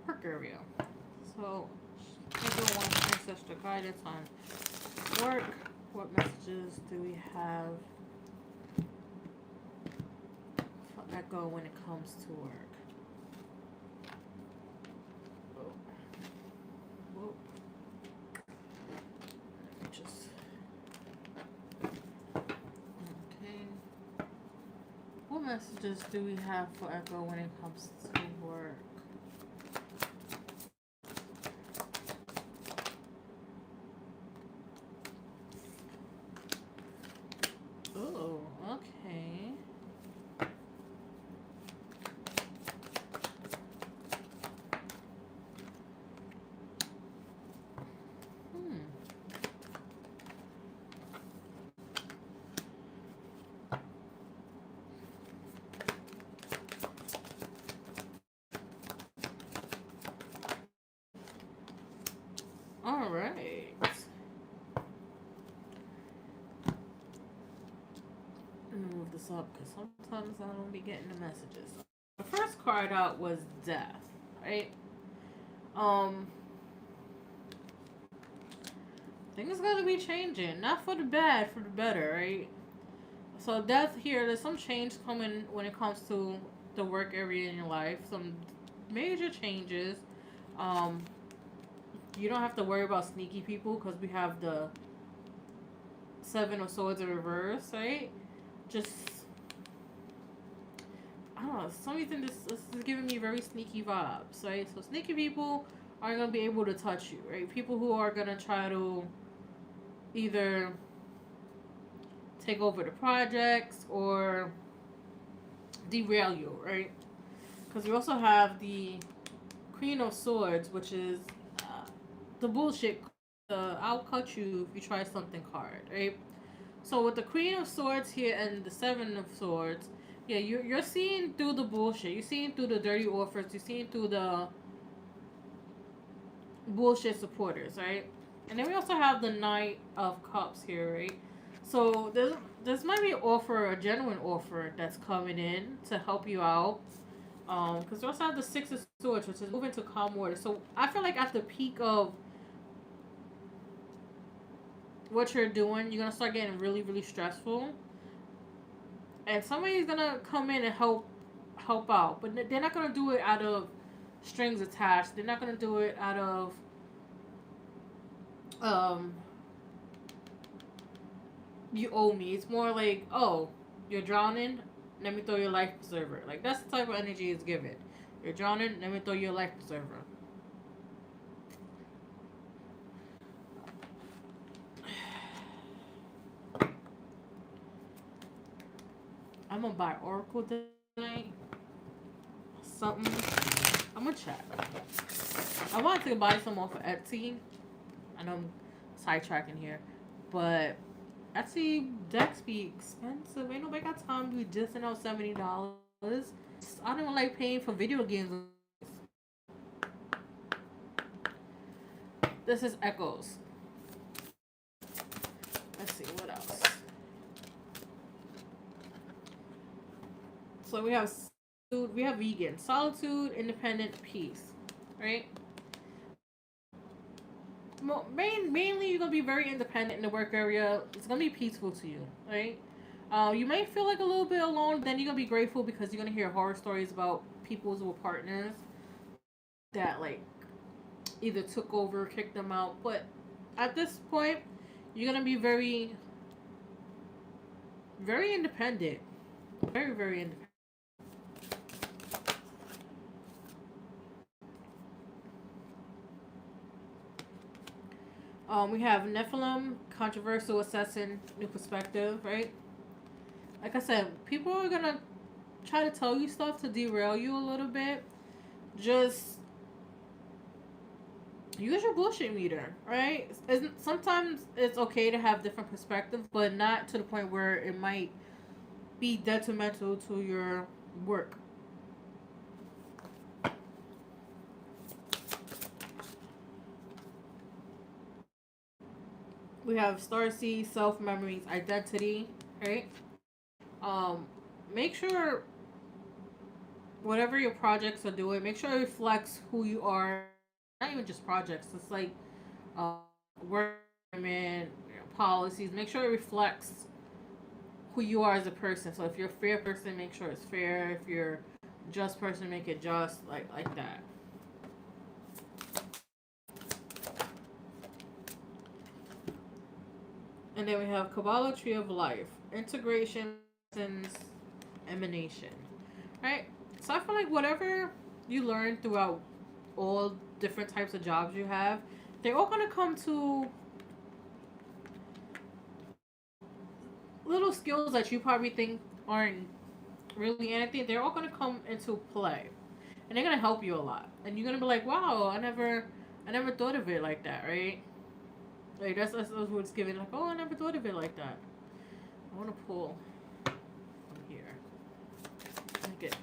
work area. So, Echo wants ancestor guidance on work. What messages do we have for Echo when it comes to work? Oh. Whoa. messages do we have for Echo when it comes to work? Oh, okay. All right. Let me move this up because sometimes I don't be getting the messages. The first card out was death, right? Um, things gonna be changing, not for the bad, for the better, right? So death here, there's some change coming when it comes to the work area in your life. Some major changes. Um, you don't have to worry about sneaky people because we have the Seven of Swords in reverse, right? Just I don't know. Some reason this is giving me very sneaky vibes, right? So sneaky people aren't gonna be able to touch you, right? People who are gonna try to either take over the projects or derail you, right? Because we also have the Queen of Swords, which is the bullshit. I'll cut you if you try something hard, right? So with the Queen of Swords here and the Seven of Swords, yeah, you're seeing through the bullshit. You're seeing through the dirty offers. You're seeing through the bullshit supporters, right? And then we also have the Knight of Cups here, right? So there's might be an offer, a genuine offer that's coming in to help you out. Because we also have the Six of Swords, which is moving to calm water. So I feel like at the peak of what you're doing, you're gonna start getting really, really stressful, and somebody's gonna come in and help out, but they're not gonna do it out of strings attached. They're not gonna do it out of um you owe me. It's more like, oh, you're drowning, let me throw your life preserver. Like that's the type of energy it's given. You're drowning, let me throw your life preserver. I'm gonna buy Oracle tonight. Something. I'm gonna check. I wanted to buy some off of Etsy. I know I'm sidetracking here, but Etsy decks be expensive. Ain't nobody got time to be dissing out $70. I don't like paying for video games. This is Echoes. Let's see what else. So we have vegan, solitude, independent, peace, right? Mainly you're gonna be very independent in the work area. It's gonna be peaceful to you, right? You may feel like a little bit alone. Then you're gonna be grateful because you're gonna hear horror stories about people who were partners that like either took over, kicked them out. But at this point, you're gonna be very, very independent, very, very independent. We have Nephilim, controversial assassin, new perspective, right? Like I said, people are gonna try to tell you stuff to derail you a little bit. Just use your bullshit meter, right? Sometimes it's okay to have different perspectives, but not to the point where it might be detrimental to your work. We have Starseed, self memories, identity, right? Um, make sure whatever your projects are doing, make sure it reflects who you are. Not even just projects. It's like uh, work, policies. Make sure it reflects who you are as a person. So if you're a fair person, make sure it's fair. If you're a just person, make it just like that. And then we have Kabbalah Tree of Life, integration, and emanation, right? So I feel like whatever you learn throughout all different types of jobs you have, they're all gonna come to little skills that you probably think aren't really anything. They're all gonna come into play, and they're gonna help you a lot. And you're gonna be like, "Wow, I never thought of it like that," right? Like that's what it's giving. Like, "Oh, I never thought of it like that." I want to pull from here. Get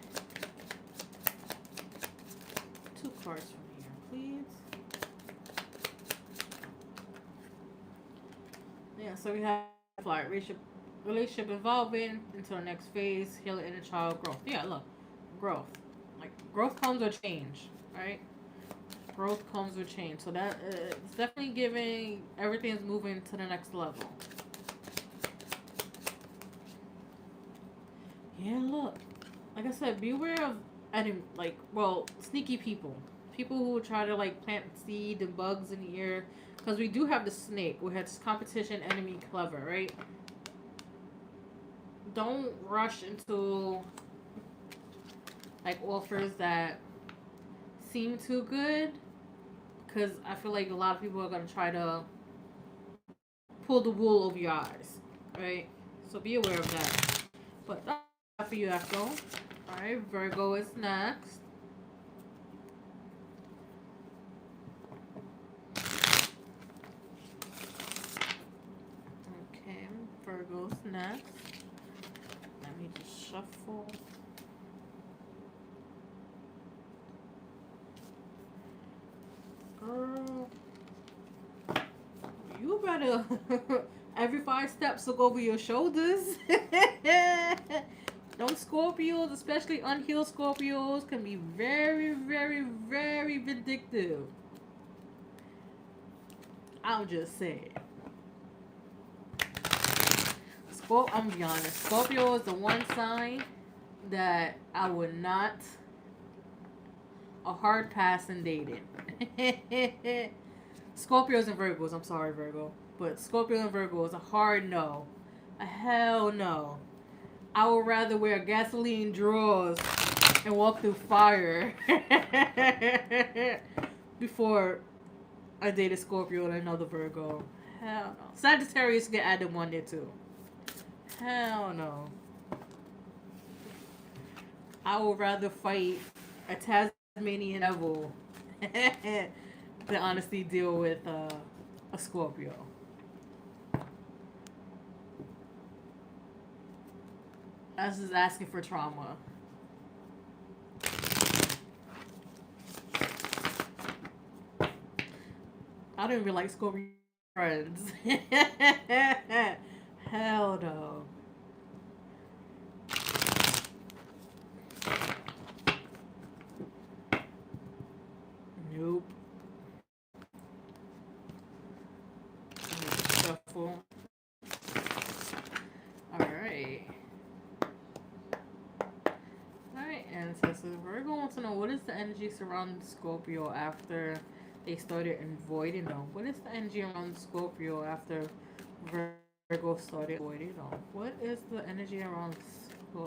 2 cards from here, please. Yeah, so we have like relationship evolving into the next phase, healing inner child growth. Yeah, look, growth. Like growth comes with change, right? Growth comes with change. So that it's definitely giving everything's moving to the next level. Yeah, look. Like I said, beware of sneaky people. People who will try to like plant seed and bugs in the air. Because we do have the snake. We have competition, enemy, clever, right? Don't rush into like offers that seem too good. Because I feel like a lot of people are going to try to pull the wool over your eyes, right? So be aware of that. But that's for you, Echo. Alright, Virgo is next. Okay, Virgo's next. Let me just shuffle. Girl, you better every 5 steps look over your shoulders. Those Scorpios, especially unhealed Scorpios, can be very, very, very vindictive. I'm just saying. I'm be honest. Scorpio is the one sign that I would not a hard pass in dating. Scorpios and Virgos. I'm sorry, Virgo, but Scorpio and Virgo is a hard no. A hell no. I would rather wear gasoline drawers and walk through fire before I date a Scorpio and another Virgo. Hell no. Sagittarius get added one there too. Hell no. I would rather fight a Tasmanian devil than honestly deal with a Scorpio. That's just asking for trauma. I don't even like Scorpio friends. Hell no. Nope. Shuffle. Alright. Alright, ancestors. We're going to know what is the energy surrounding Scorpio after they started avoiding them. What is the energy around Scorpio after Virgo started avoiding them? What is the energy around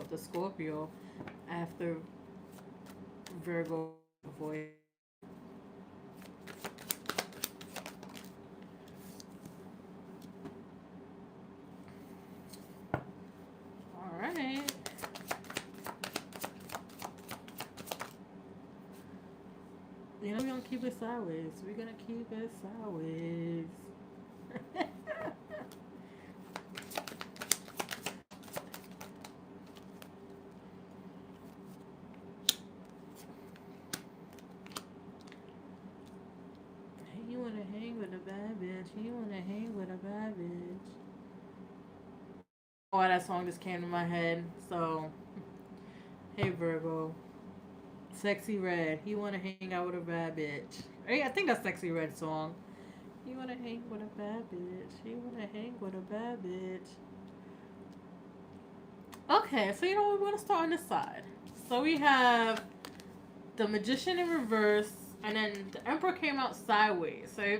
the Scorpio after Virgo avoided? Alright. You know, we're gonna keep it sideways. We're gonna keep it sideways. You wanna hang with a bad bitch. You wanna hang with a bad bitch. Oh, that song just came to my head. So, hey Virgo. Sexy Red. He wanna hang out with a bad bitch. Hey, I think that's Sexy Red song. He wanna hang with a bad bitch. He wanna hang with a bad bitch. Okay, so you know we're gonna start on this side. So we have the Magician in reverse, and then the Emperor came out sideways. So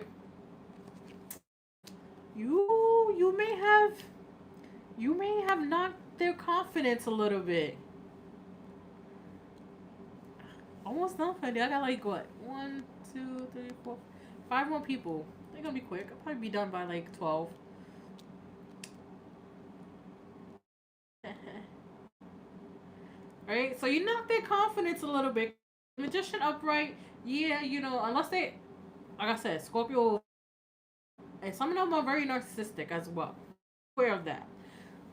you may have knocked their confidence a little bit. Almost done for the day. I got like what? 1, 2, 3, 4, 5 more people. They're gonna be quick. I'll probably be done by like 12. Right? So you knock their confidence a little bit. Magician upright, yeah, you know, unless they, like I said, Scorpio, and some of them are very narcissistic as well. Aware of that.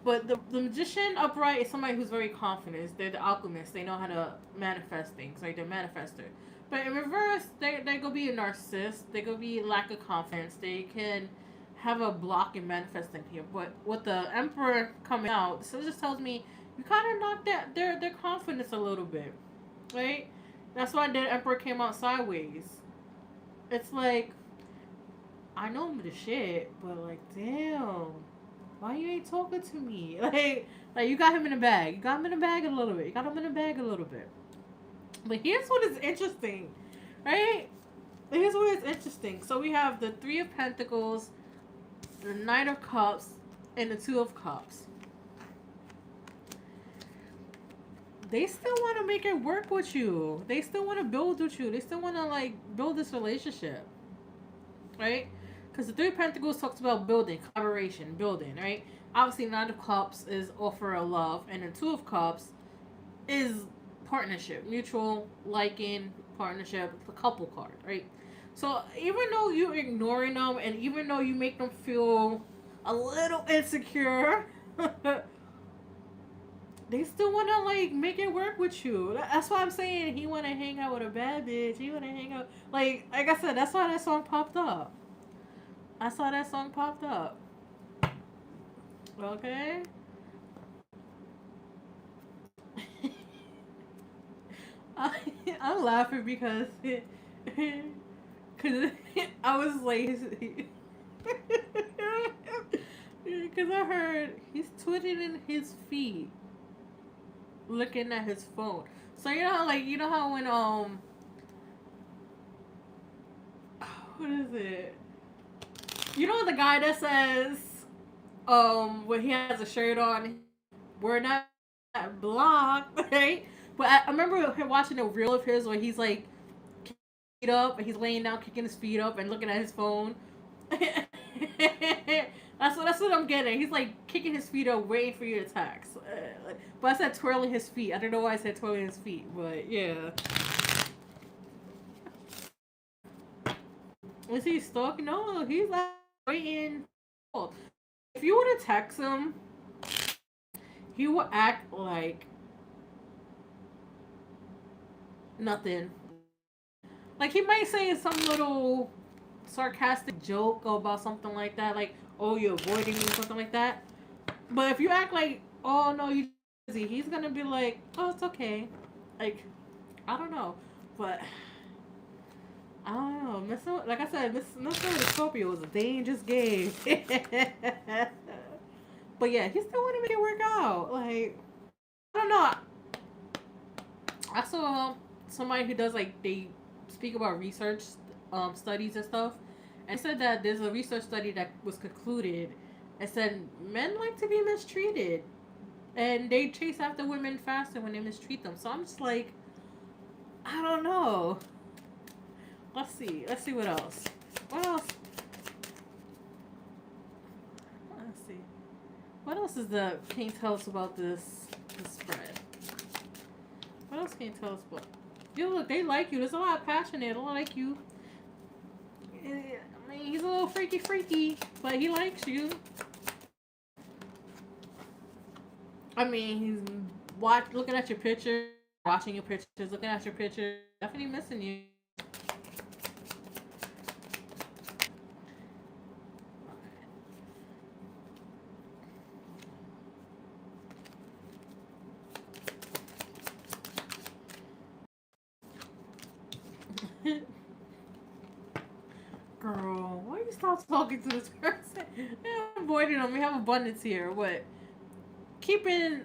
But the magician upright is somebody who's very confident. They're the alchemist. They know how to manifest things. Like they're manifester. But in reverse, they go be a narcissist. They go be lack of confidence. They can have a block in manifesting here. But with the emperor coming out, so it just tells me you kind of knocked that their confidence a little bit, right? That's why the emperor came out sideways. It's like I know I'm the shit, but like damn. Why you ain't talking to me? Like you got him in a bag. You got him in a bag a little bit. You got him in a bag a little bit. But here's what is interesting, right? Here's what is interesting. So we have the Three of Pentacles, the Knight of Cups, and the Two of Cups. They still want to make it work with you. They still want to build with you. They still want to like build this relationship, right? Because the Three of Pentacles talks about building, collaboration, building, right? Obviously, Nine of Cups is offer of love, and the Two of Cups is partnership, mutual liking, partnership, the couple card, right? So even though you're ignoring them, and even though you make them feel a little insecure, they still want to like make it work with you. That's why I'm saying he want to hang out with a bad bitch. He want to hang out like I said. That's why that song popped up. I saw that song popped up. Okay. I, I'm laughing because I was like, because I heard he's twiddling his feet, looking at his phone. So you know how when what is it? You know the guy that says when he has a shirt on, we're not blocked, right? But I remember him watching a reel of his where he's like feet up and he's laying down kicking his feet up and looking at his phone. That's what I'm getting. He's like kicking his feet up, waiting for you to text. But I said twirling his feet. I don't know why I said twirling his feet, but yeah. Is he stalking? No, he's like waiting. If you were to text him, he would act like nothing. Like he might say some little sarcastic joke about something like that, like "Oh, you're avoiding me," or something like that. But if you act like "Oh no, you busy," he's gonna be like, "Oh, it's okay." Like I don't know, but I don't know. Like I said, messing with Scorpio is a dangerous game. But yeah, he still want to make it work out. Like I don't know. I saw somebody who does like they speak about research studies and stuff, and said that there's a research study that was concluded and said men like to be mistreated, and they chase after women faster when they mistreat them. So I'm just like, I don't know. Let's see. Let's see what else. What else? Let's see. What else is can you tell us about this spread? What else can you tell us about? You look, they like you. There's a lot of passion there. They like you. I mean, he's a little freaky, but he likes you. I mean, he's looking at your pictures, watching your pictures, looking at your pictures. Definitely missing you. Girl, why you stop talking to this person? I'm avoiding them. We have abundance here. What? Keeping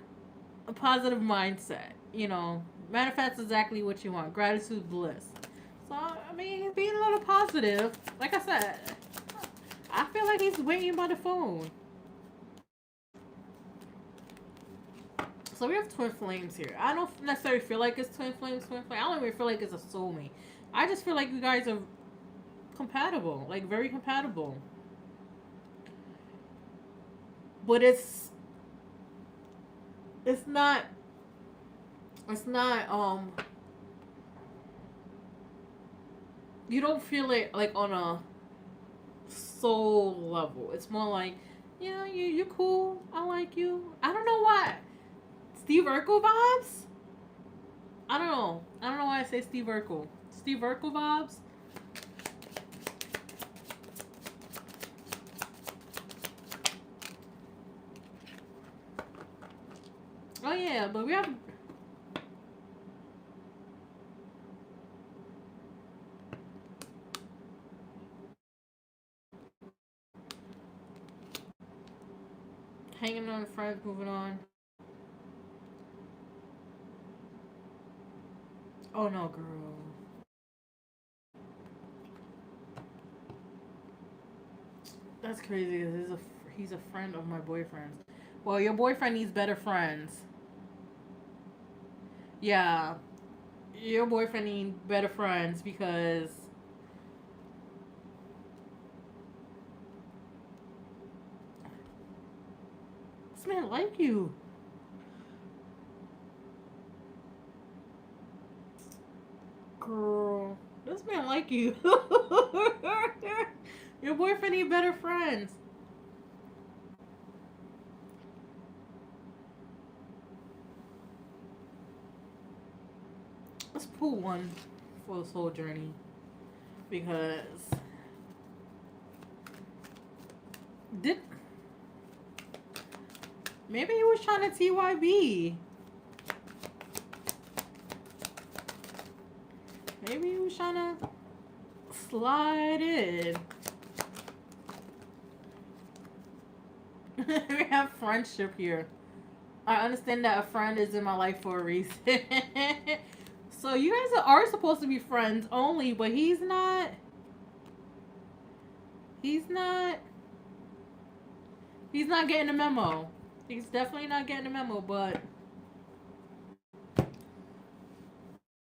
a positive mindset. You know, manifest exactly what you want. Gratitude, bliss. So, I mean, he's being a little positive. Like I said, I feel like he's waiting by the phone. So we have twin flames here. I don't necessarily feel like it's twin flames. I don't even feel like it's a soulmate. I just feel like you guys are compatible, like very compatible. But it's not it's not you don't feel it like on a soul level. It's more like, you're cool. I like you. I don't know why. Steve Urkel vibes? I don't know. I don't know why I say Steve Urkel. Steve Urkel vibes? Oh yeah, but we have hanging on friends, moving on. Oh no, girl. That's crazy. He's a friend of my boyfriend's. Well, your boyfriend needs better friends. Yeah, your boyfriend needs better friends because this man like you. Girl, this man like you. Your boyfriend need better friends. Let's pull one for this whole journey because did maybe he was trying to TYB. Maybe he was trying to slide in. We have friendship here. I understand that a friend is in my life for a reason. So you guys are supposed to be friends only, but he's not. He's not. He's not getting the memo. He's definitely not getting the memo, but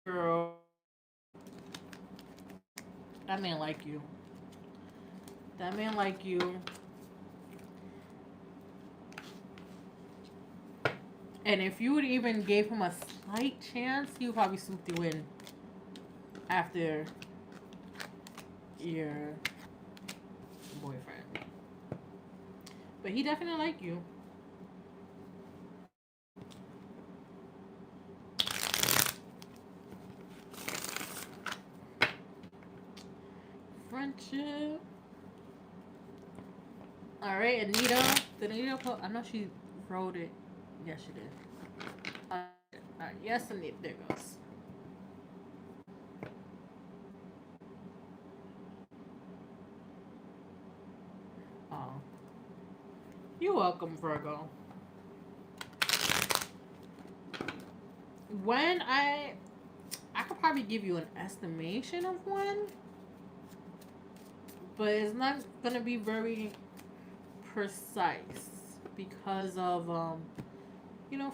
girl, that man like you. That man like you. And if you would even gave him a slight chance, he would probably swoop you in after your boyfriend. But he definitely like you. Friendship. Alright, Anita. Did Anita put, I know she wrote it. Yes, she did. Alright, yes, Anita. There goes. Oh. You're welcome, Virgo. When I could probably give you an estimation of when, but it's not gonna be very precise because of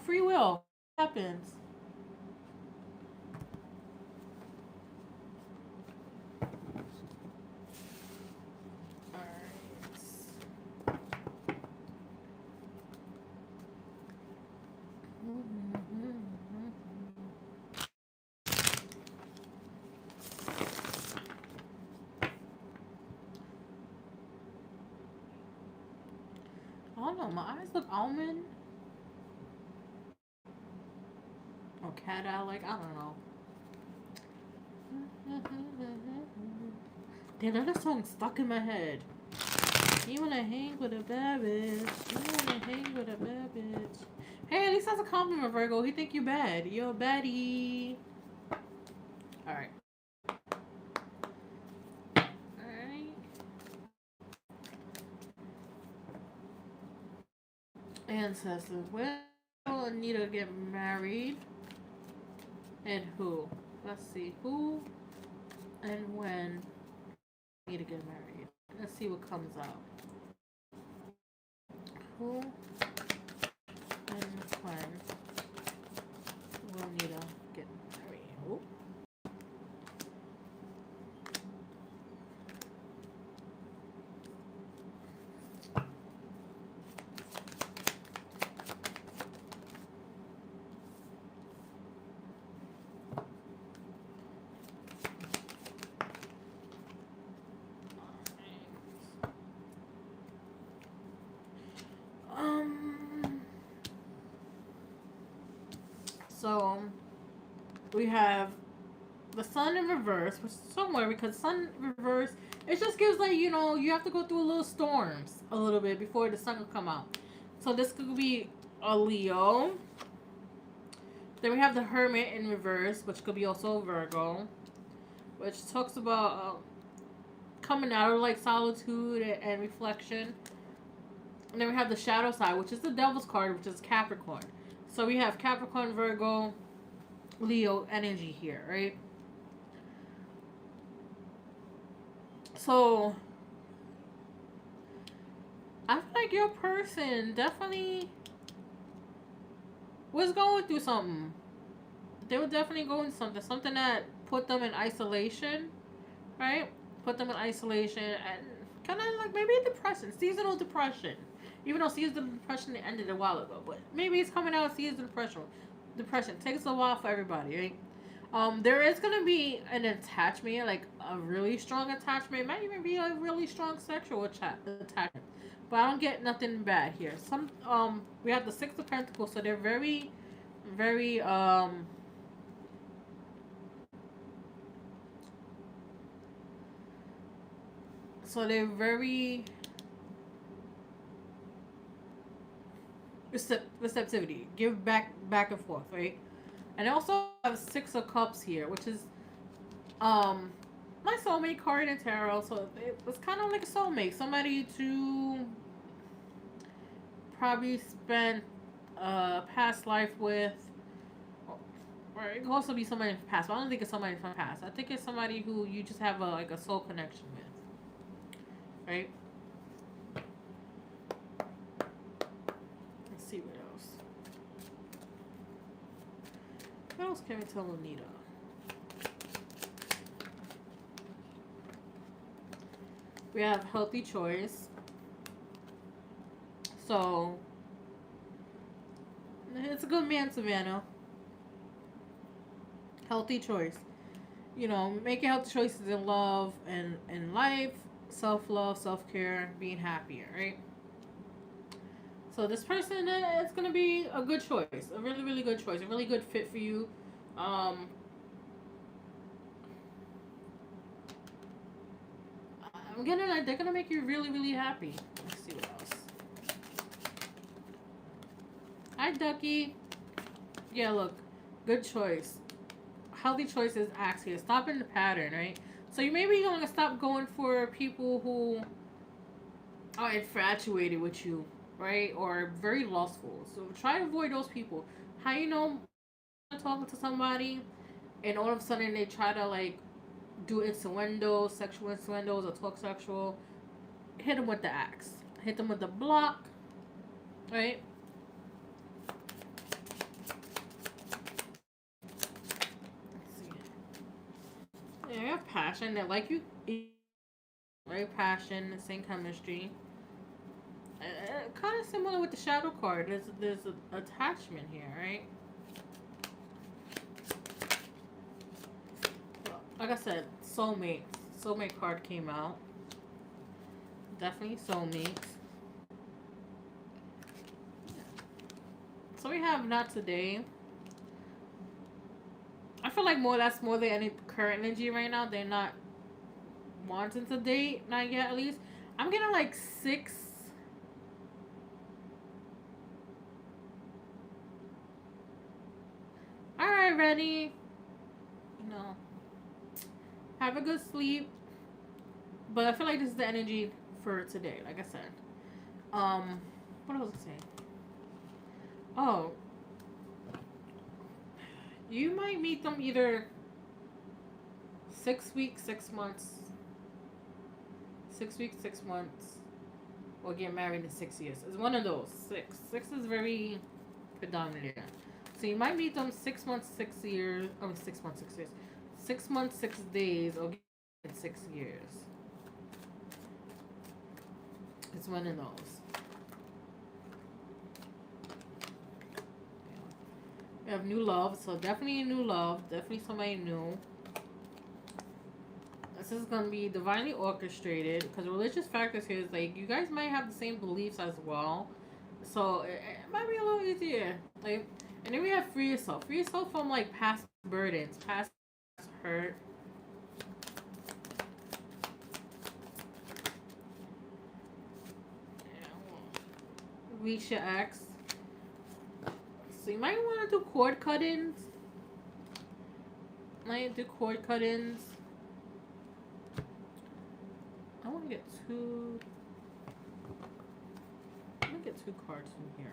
free will happens. I don't know, my eyes look almond or cat eye, like, I don't know. Damn, that song stuck in my head. You wanna hang with a bad bitch. You wanna hang with a bad bitch. Hey, at least that's a compliment, Virgo. He think you bad. You're a baddie. Alright. Alright. Ancestors. When will Anita get married? And who? Let's see. Who and when need to get married? Let's see what comes out. Who and when We have the sun in reverse, which is somewhere because sun reverse, it just gives like, you know, you have to go through a little storms a little bit before the sun will come out. So this could be a Leo. Then we have the hermit in reverse, which could be also a Virgo, which talks about coming out of like solitude and reflection. And then we have the shadow side, which is the devil's card, which is Capricorn. So we have Capricorn, Virgo, Leo energy here, right? So I feel like your person definitely was going through something. They were definitely going through something. Something that put them in isolation, right? Put them in isolation and kind of like maybe depression, seasonal depression. Even though seasonal depression ended a while ago, but maybe it's coming out of seasonal depression. Depression takes a while for everybody, right? There is gonna be an attachment, like a really strong attachment. It might even be a really strong sexual attachment, but I don't get nothing bad here. We have the Six of Pentacles, so they're very, very so they're very receptivity, give back and forth, right? And I also have Six of Cups here, which is my soulmate card in tarot. So it was kind of like a soulmate, somebody to probably spend past life with, or it could also be somebody from past. But I don't think it's somebody from past. I think it's somebody who you just have like a soul connection with, right? Let's see what else. What else can we tell Anita? We have healthy choice. So it's a good man, Savannah. Healthy choice. You know, making healthy choices in love and in life, self-love, self-care, being happier, right? So this person, it's gonna be a good choice, a really, really good choice, a really good fit for you. I'm gonna like they're gonna make you really, really happy. Let's see what else. Hi, Ducky. Yeah, look, good choice. Healthy choices ask here. Stop in the pattern, right? So you maybe gonna stop going for people who are infatuated with you, right? Or very lustful. So try to avoid those people. How you know talking to somebody and all of a sudden they try to like do innuendos, sexual innuendos, or talk sexual? Hit them with the axe. Hit them with the block, right? Let's see. Yeah, you have passion. They like you, right? Passion, the same chemistry. Kind of similar with the shadow card. There's an attachment here, right? Well, like I said, soulmate. Soulmate card came out. Definitely soulmates. So we have not today. I feel like that's more than any current energy right now. They're not wanting to date, not yet at least. I'm getting like 6. Alright, ready. No. Have a good sleep. But I feel like this is the energy for today, like I said. What was I saying? Oh. You might meet them either 6 weeks, 6 months. 6 weeks, 6 months. Or get married in 6 years. It's one of those. 6. 6 is very predominant. So you might meet them 6 months, 6 years. Oh, 6 months, 6 years. 6 months, 6 days, or in 6 years. It's one of those. We have new love, so definitely a new love. Definitely somebody new. This is going to be divinely orchestrated because religious factors here is like you guys might have the same beliefs as well. So it might be a little easier. Like, and then we have free yourself. Free yourself from like past burdens, past hurt. Reach your ex. So you might want to do cord cut-ins. Might do cord cut-ins. I want to get two. I'm gonna get two cards from here.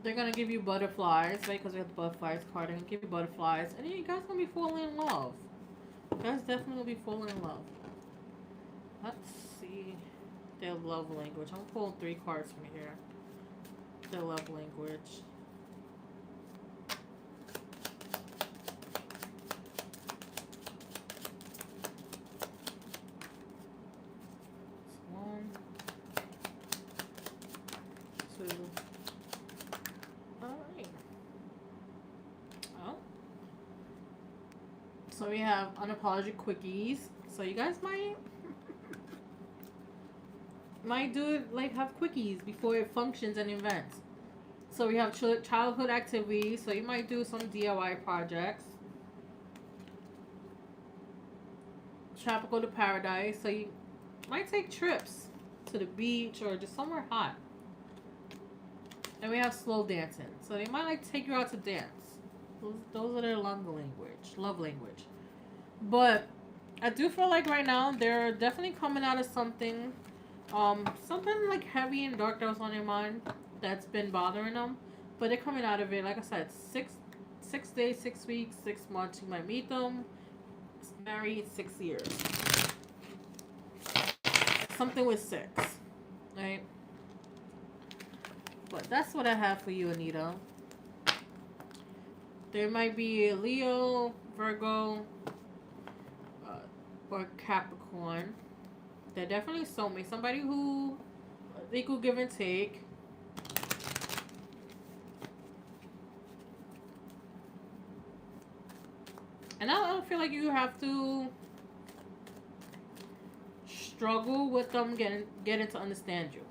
They're gonna give you butterflies, right? Because we have the butterflies card. They're gonna give you butterflies, and then you guys gonna be falling in love. You guys definitely will be falling in love. Let's see their love language. I'm pulling 3 cards from here. Their love language. One, two. Alright. Oh. So we have unapologetic quickies. So you guys might do it, like have quickies before it functions and events. So we have childhood activities. So you might do some DIY projects. Tropical to paradise. So you might take trips to the beach or just somewhere hot. And we have slow dancing. So they might like take you out to dance. Those are their love language. But I do feel like right now they're definitely coming out of something. Something like heavy and dark that was on their mind that's been bothering them. But they're coming out of it. Like I said, 6 days, 6 weeks, 6 months. You might meet them. Married 6 years. Something with 6. Right? But that's what I have for you, Anita. There might be a Leo, Virgo, or Capricorn. They're definitely soulmate. Somebody who equal give and take. And I don't feel like you have to struggle with them getting to understand you.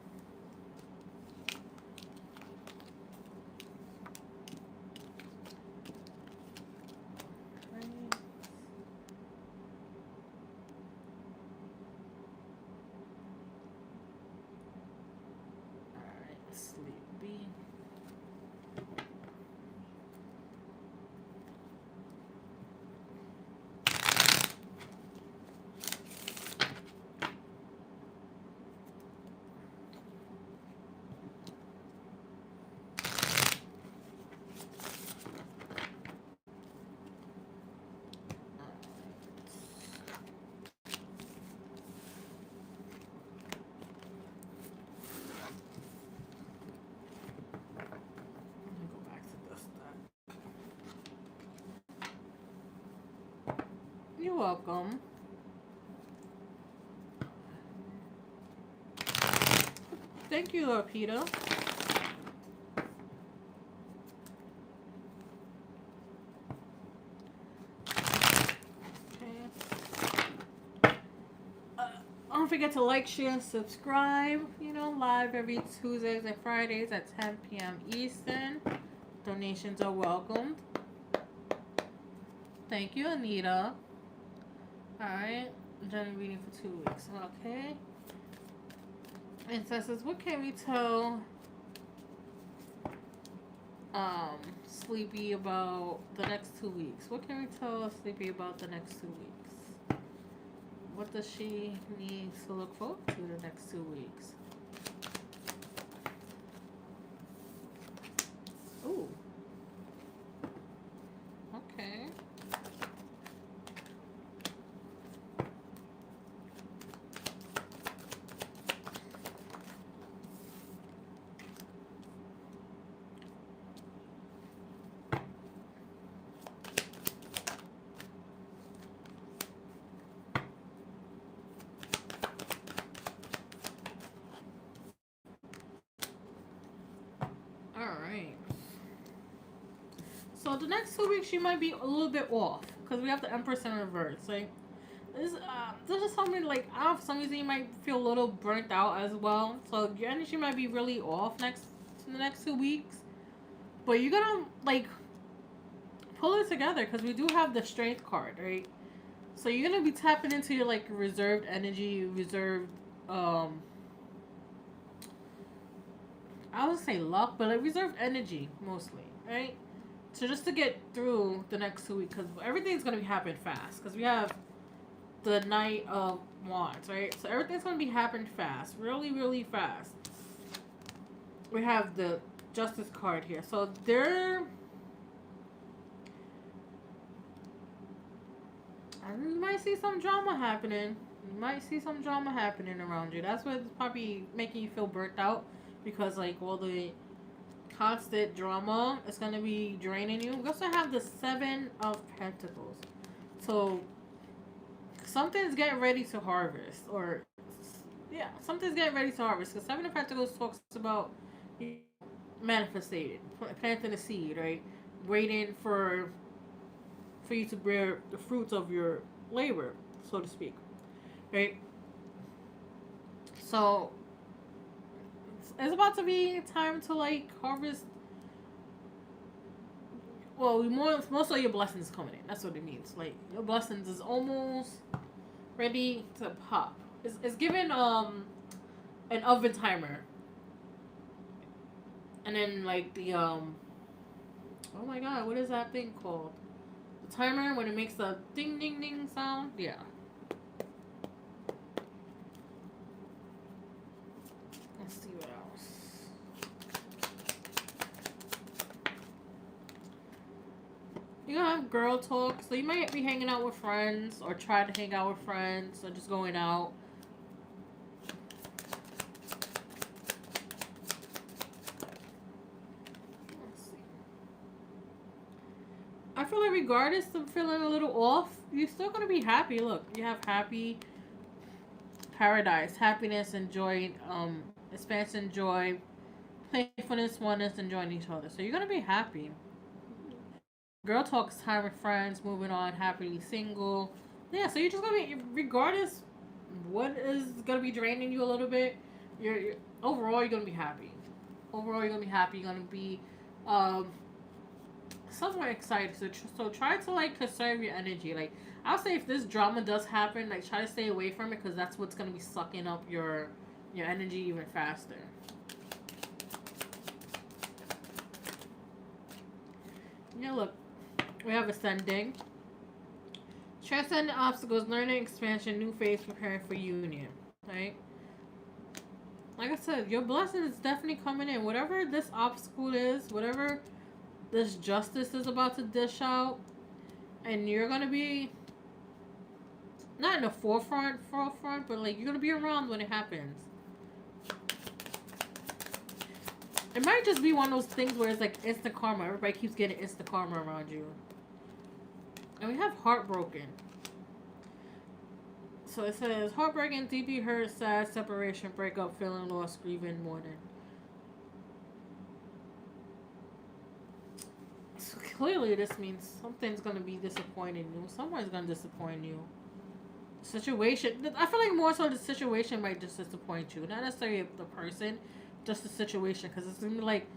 You're welcome. Thank you, Lord Peter. Don't forget to like, share, and subscribe. You know, live every Tuesdays and Fridays at 10 p.m. Eastern. Donations are welcomed. Thank you, Anita. Alright. Journey reading for 2 weeks. Okay. Ancestors, what can we tell Sleepy about the next 2 weeks? What can we tell Sleepy about the next 2 weeks? What does she need to look forward to the next 2 weeks? Ooh. Okay. So the next 2 weeks she might be a little bit off because we have the Empress in reverse. Like This is something like I don't know, for some reason you might feel a little burnt out as well. So your energy might be really off in the next 2 weeks. But you're gonna like pull it together because we do have the strength card, right? So you're gonna be tapping into your like reserved energy, reserved I would say luck, but like reserved energy mostly, right? So just to get through the next 2 weeks, because everything's gonna be happening fast, because we have the Knight of Wands, right? So everything's gonna be happening fast, really, really fast. We have the Justice card here, so you might see some drama happening. You might see some drama happening around you. That's what's probably making you feel burnt out, because like all the constant drama is gonna be draining you. We also have the Seven of Pentacles, so something's getting ready to harvest, or yeah, something's getting ready to harvest. Because Seven of Pentacles talks about manifesting, planting a seed, right? Waiting for you to bear the fruits of your labor, so to speak, right? So it's about to be time to like harvest. Well, most of your blessings coming in. That's what it means. Like your blessings is almost ready to pop. It's given an oven timer, and then like the oh my god, what is that thing called? The timer when it makes the ding ding ding sound. Yeah. Let's see what else. You're gonna have girl talk, so you might be hanging out with friends, or try to hang out with friends, or just going out. I feel like regardless of feeling a little off, you're still gonna be happy. Look, you have happy, paradise, happiness, and joy, expansion, joy, playfulness, oneness, enjoying each other. So you're gonna be happy. Girl talks time with friends, moving on, happily single. Yeah, so you're just gonna be, regardless what is gonna be draining you a little bit, you're overall you're gonna be happy. Overall, you're gonna be happy. You're gonna be um somewhat excited. So try to like conserve your energy. Like I'll say, if this drama does happen, like try to stay away from it, because that's what's gonna be sucking up your energy even faster. Yeah, look, we have ascending. Transcend obstacles, learning, expansion, new phase, preparing for union. Right? Like I said, your blessing is definitely coming in. Whatever this obstacle is, whatever this justice is about to dish out, and you're gonna be not in the forefront, but like you're gonna be around when it happens. It might just be one of those things where it's like instant karma. Everybody keeps getting instant karma around you. And we have heartbroken. So it says heartbreaking, deeply hurt, sad, separation, breakup, feeling lost, grieving, mourning. So clearly this means something's gonna be disappointing you. Someone's gonna disappoint you. Situation. I feel like more so the situation might just disappoint you. Not necessarily the person, just the situation. Because it's gonna be like,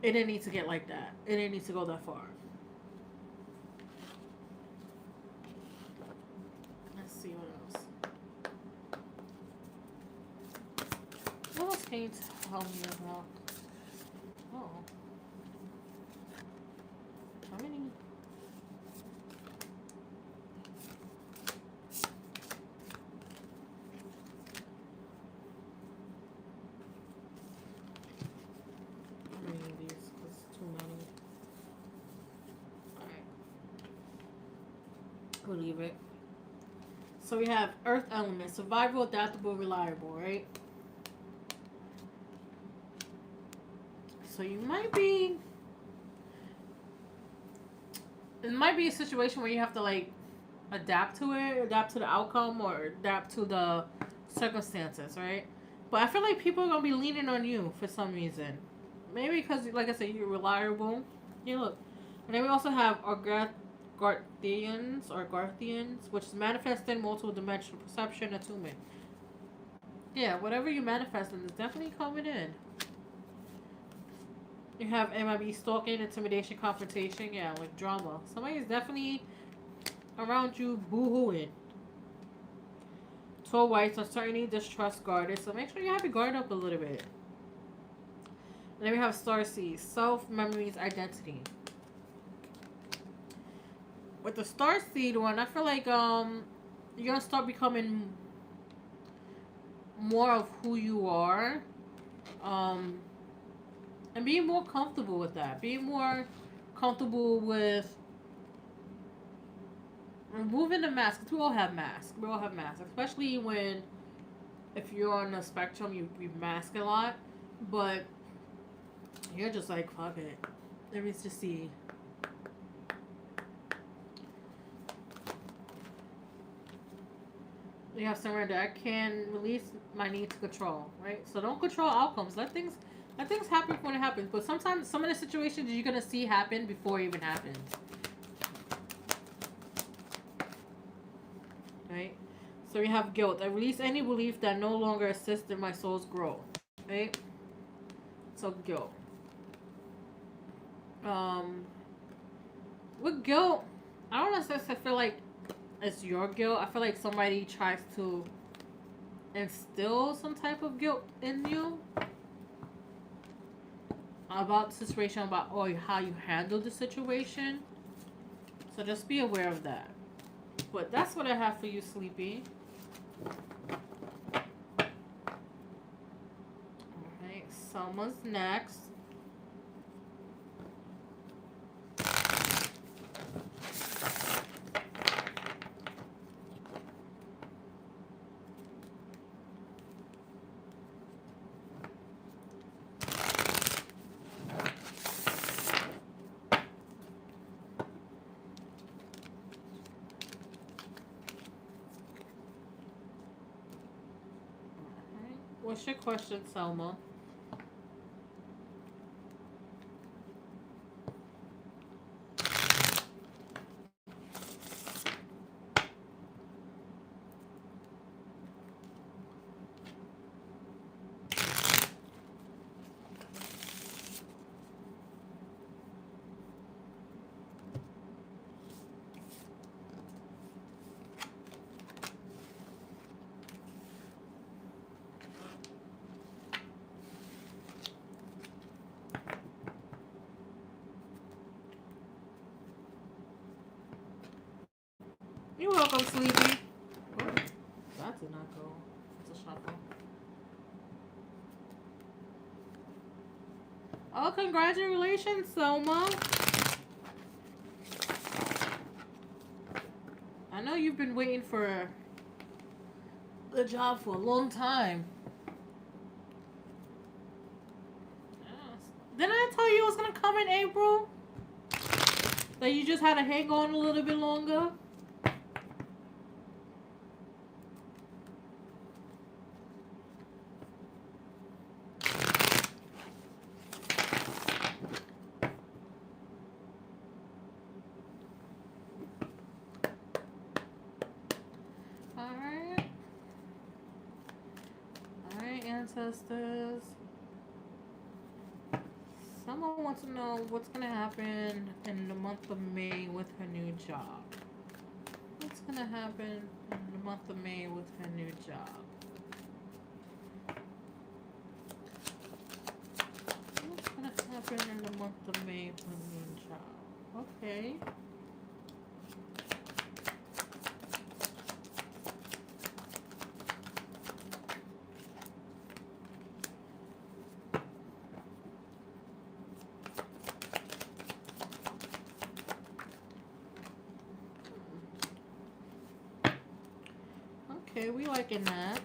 it didn't need to get like that. It didn't need to go that far. Let's see what else. What else can you tell me about? Oh. How many? How many of these? Because too many. Alright. We'll leave it. So we have Earth element, survival, adaptable, reliable, right? So you might be... It might be a situation where you have to like adapt to it, adapt to the outcome, or adapt to the circumstances, right? But I feel like people are gonna be leaning on you for some reason. Maybe because, like I said, you're reliable. You look. And then we also have Garthians, which is manifesting multiple dimensional perception, attunement. Yeah, whatever you manifesting is definitely coming in. You have MIB stalking, intimidation, confrontation, yeah, like drama. Somebody is definitely around you boo-hooing. 12 whites, uncertainty, distrust, guarded. So make sure you have your guard up a little bit. And then we have star seeds, self, memories, identity. With the star seed one, I feel like you're gonna start becoming more of who you are. And being more comfortable with that. Being more comfortable with removing the mask. Because we all have masks. We all have masks. Especially when, if you're on the spectrum, you mask a lot. But you're just like, fuck it. Let me just see. You have surrender. I can release my need to control, right? So don't control outcomes. Let things happen when it happens. But sometimes some of the situations you're gonna see happen before it even happens. Right? So we have guilt. I release any belief that no longer assists in my soul's growth. Right? So guilt. With guilt, I don't necessarily feel like it's your guilt. I feel like somebody tries to instill some type of guilt in you about the situation, about how you handle the situation. So just be aware of that. But that's what I have for you, Sleepy. Alright, Selma's next. What's your question, Selma? You're welcome, Sleepy. Oh, that did not go. It's a shuffle. Oh, congratulations, Selma. I know you've been waiting for the job for a long time. Yes. Didn't I tell you it was going to come in April? That you just had to hang on a little bit longer? Ancestors. Someone wants to know what's going to happen in the month of May with her new job. What's going to happen in the month of May with her new job? What's going to happen in the month of May with her new job? Okay. Okay, we liking that.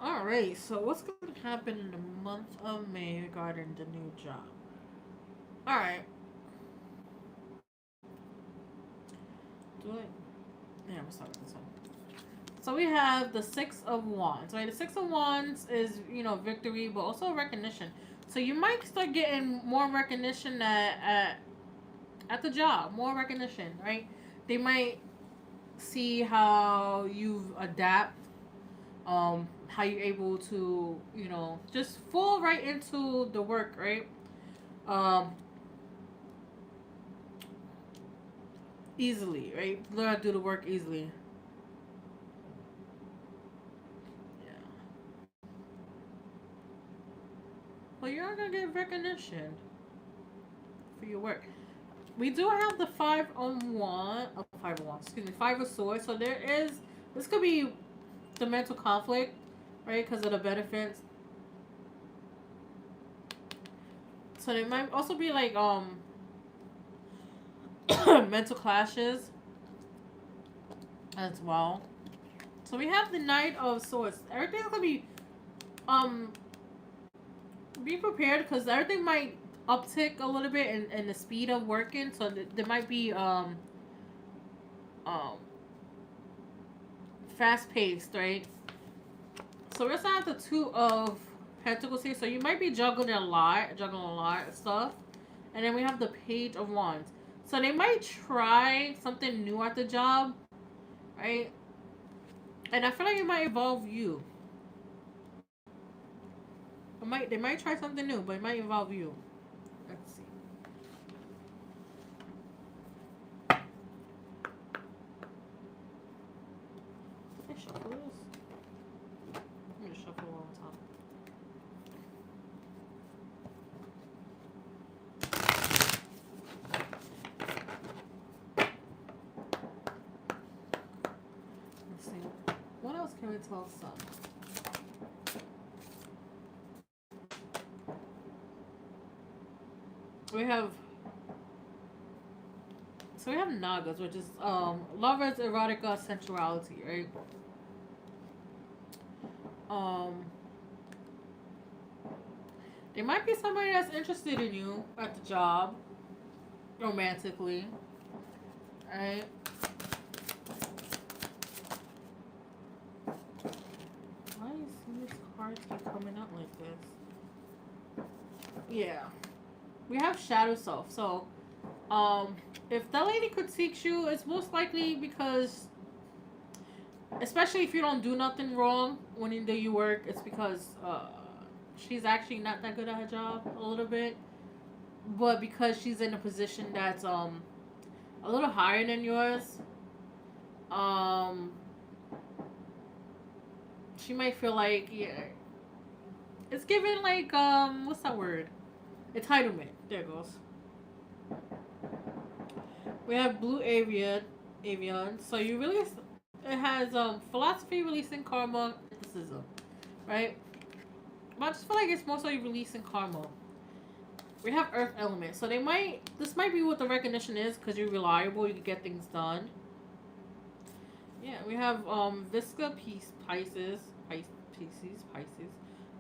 Alright, so what's going to happen in the month of May regarding the new job? Alright. Do it. Yeah, I'm start with this one. So we have the Six of Wands, right? The Six of Wands is, victory, but also recognition. So you might start getting more recognition at the job, more recognition, right? They might see how you adapt, how you're able to, just fall right into the work, right? Um, Easily, right? Learn how to do the work easily. Yeah. Well, you're not gonna get recognition for your work. We do have the five of wands. Excuse me, five of swords. So there is. This could be the mental conflict, right? Because of the benefits. So there might also be like mental clashes as well. So we have the Knight of Swords. Everything's gonna um be prepared because everything might uptick a little bit in the speed of working. So there might be um fast paced, right? So we're gonna have the Two of Pentacles here. So you might be juggling a lot of stuff. And then we have the Page of Wands. So they might try something new at the job, right? And I feel like it might involve you. They might try something new, but it might involve you. Let's see. Did I shuffle this? I'm gonna shuffle one time. Let's see. What else can we tell some? We have we have Nagas, which is lovers, erotica, sensuality, right? Um there might be somebody that's interested in you at the job, romantically, right? Why do you see these cards keep coming out like this? Yeah. We have shadow self. So, if that lady critiques you, it's most likely because, especially if you don't do nothing wrong when you do your work, it's because she's actually not that good at her job a little bit. But because she's in a position that's a little higher than yours, um, she might feel like, yeah, it's given like what's that word? Entitlement. There it goes. We have Blue Avian. So you release. It has philosophy, releasing karma, mysticism, right? But I just feel like it's mostly releasing karma. We have Earth element, so they might. This might be what the recognition is because you're reliable. You can get things done. Yeah, we have Visca, Pisces.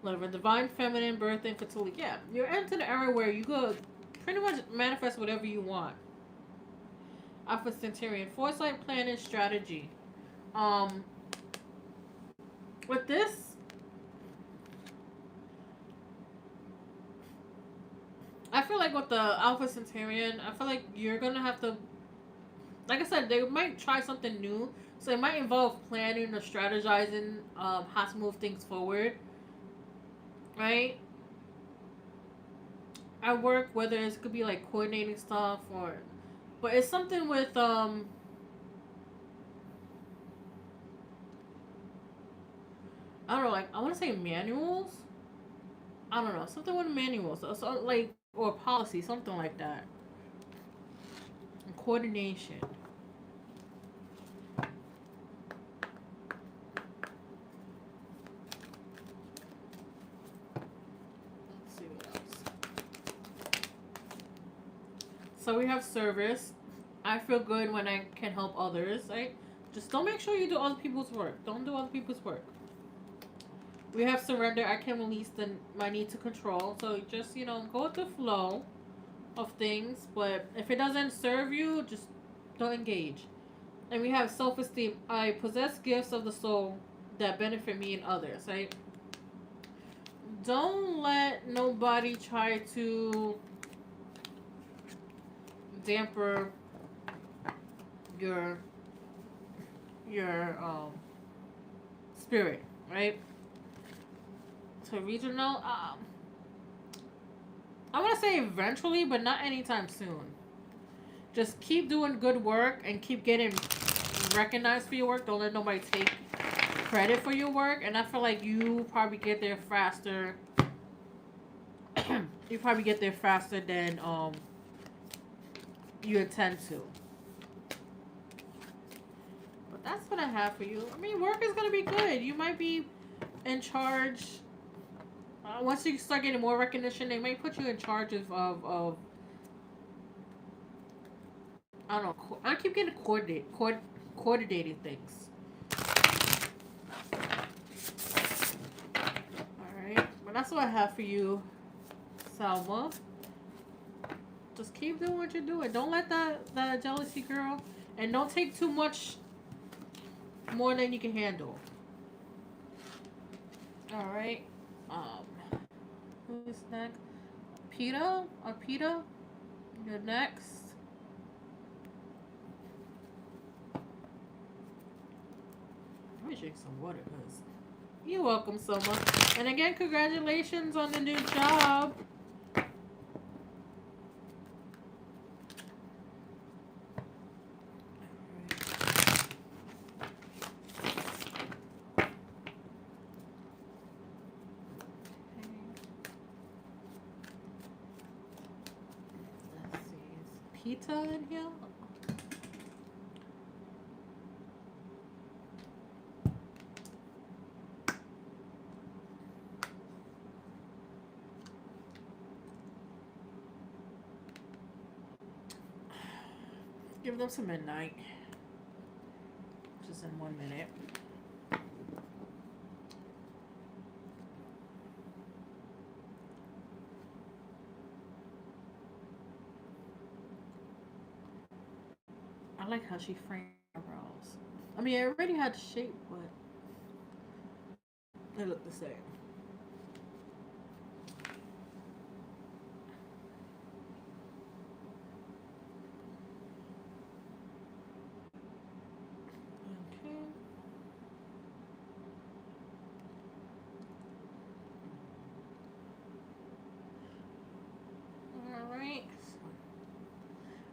Whatever, divine feminine, birth, and fertility. Yeah, you're into the era where you could pretty much manifest whatever you want. Alpha Centurion, foresight, planning, strategy. Um, with this, I feel like with the Alpha Centurion, I feel like you're gonna have to, like I said, they might try something new. So it might involve planning or strategizing, how to move things forward, right? At work, whether it could be like coordinating stuff or, but it's something with I don't know, like I want to say manuals. I don't know, something with manuals, so like or policy, something like that. And coordination. Let's see what else. So we have service. I feel good when I can help others. Right? Just don't make sure you do other people's work. Don't do other people's work. We have surrender. I can release my need to control. So just go with the flow of things. But if it doesn't serve you, just don't engage. And we have self-esteem. I possess gifts of the soul that benefit me and others, right? Don't let nobody try to damper your your spirit, right? So regional, I want to say eventually, but not anytime soon. Just keep doing good work and keep getting recognized for your work. Don't let nobody take credit for your work. And I feel like you probably get there faster. You probably get there faster than you intend to. But that's what I have for you. I mean, work is gonna be good. You might be in charge. Once you start getting more recognition, they might put you in charge of I don't know. I keep getting coordinating things. All right, but that's what I have for you, Salma. Just keep doing what you're doing. Don't let that jealousy girl, and don't take too much more than you can handle. All right. Who's next? Peter or Peter? You're next. Let me drink some water, cause you're welcome so much. And again, congratulations on the new job. Pizza in here? Give them some midnight. Just in 1 minute. I like how she framed her brows. I mean, I already had the shape, but they look the same. Okay. All right.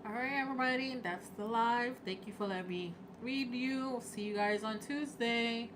All right, everybody. That's the live. Thank you for letting me read you. See you guys on Tuesday.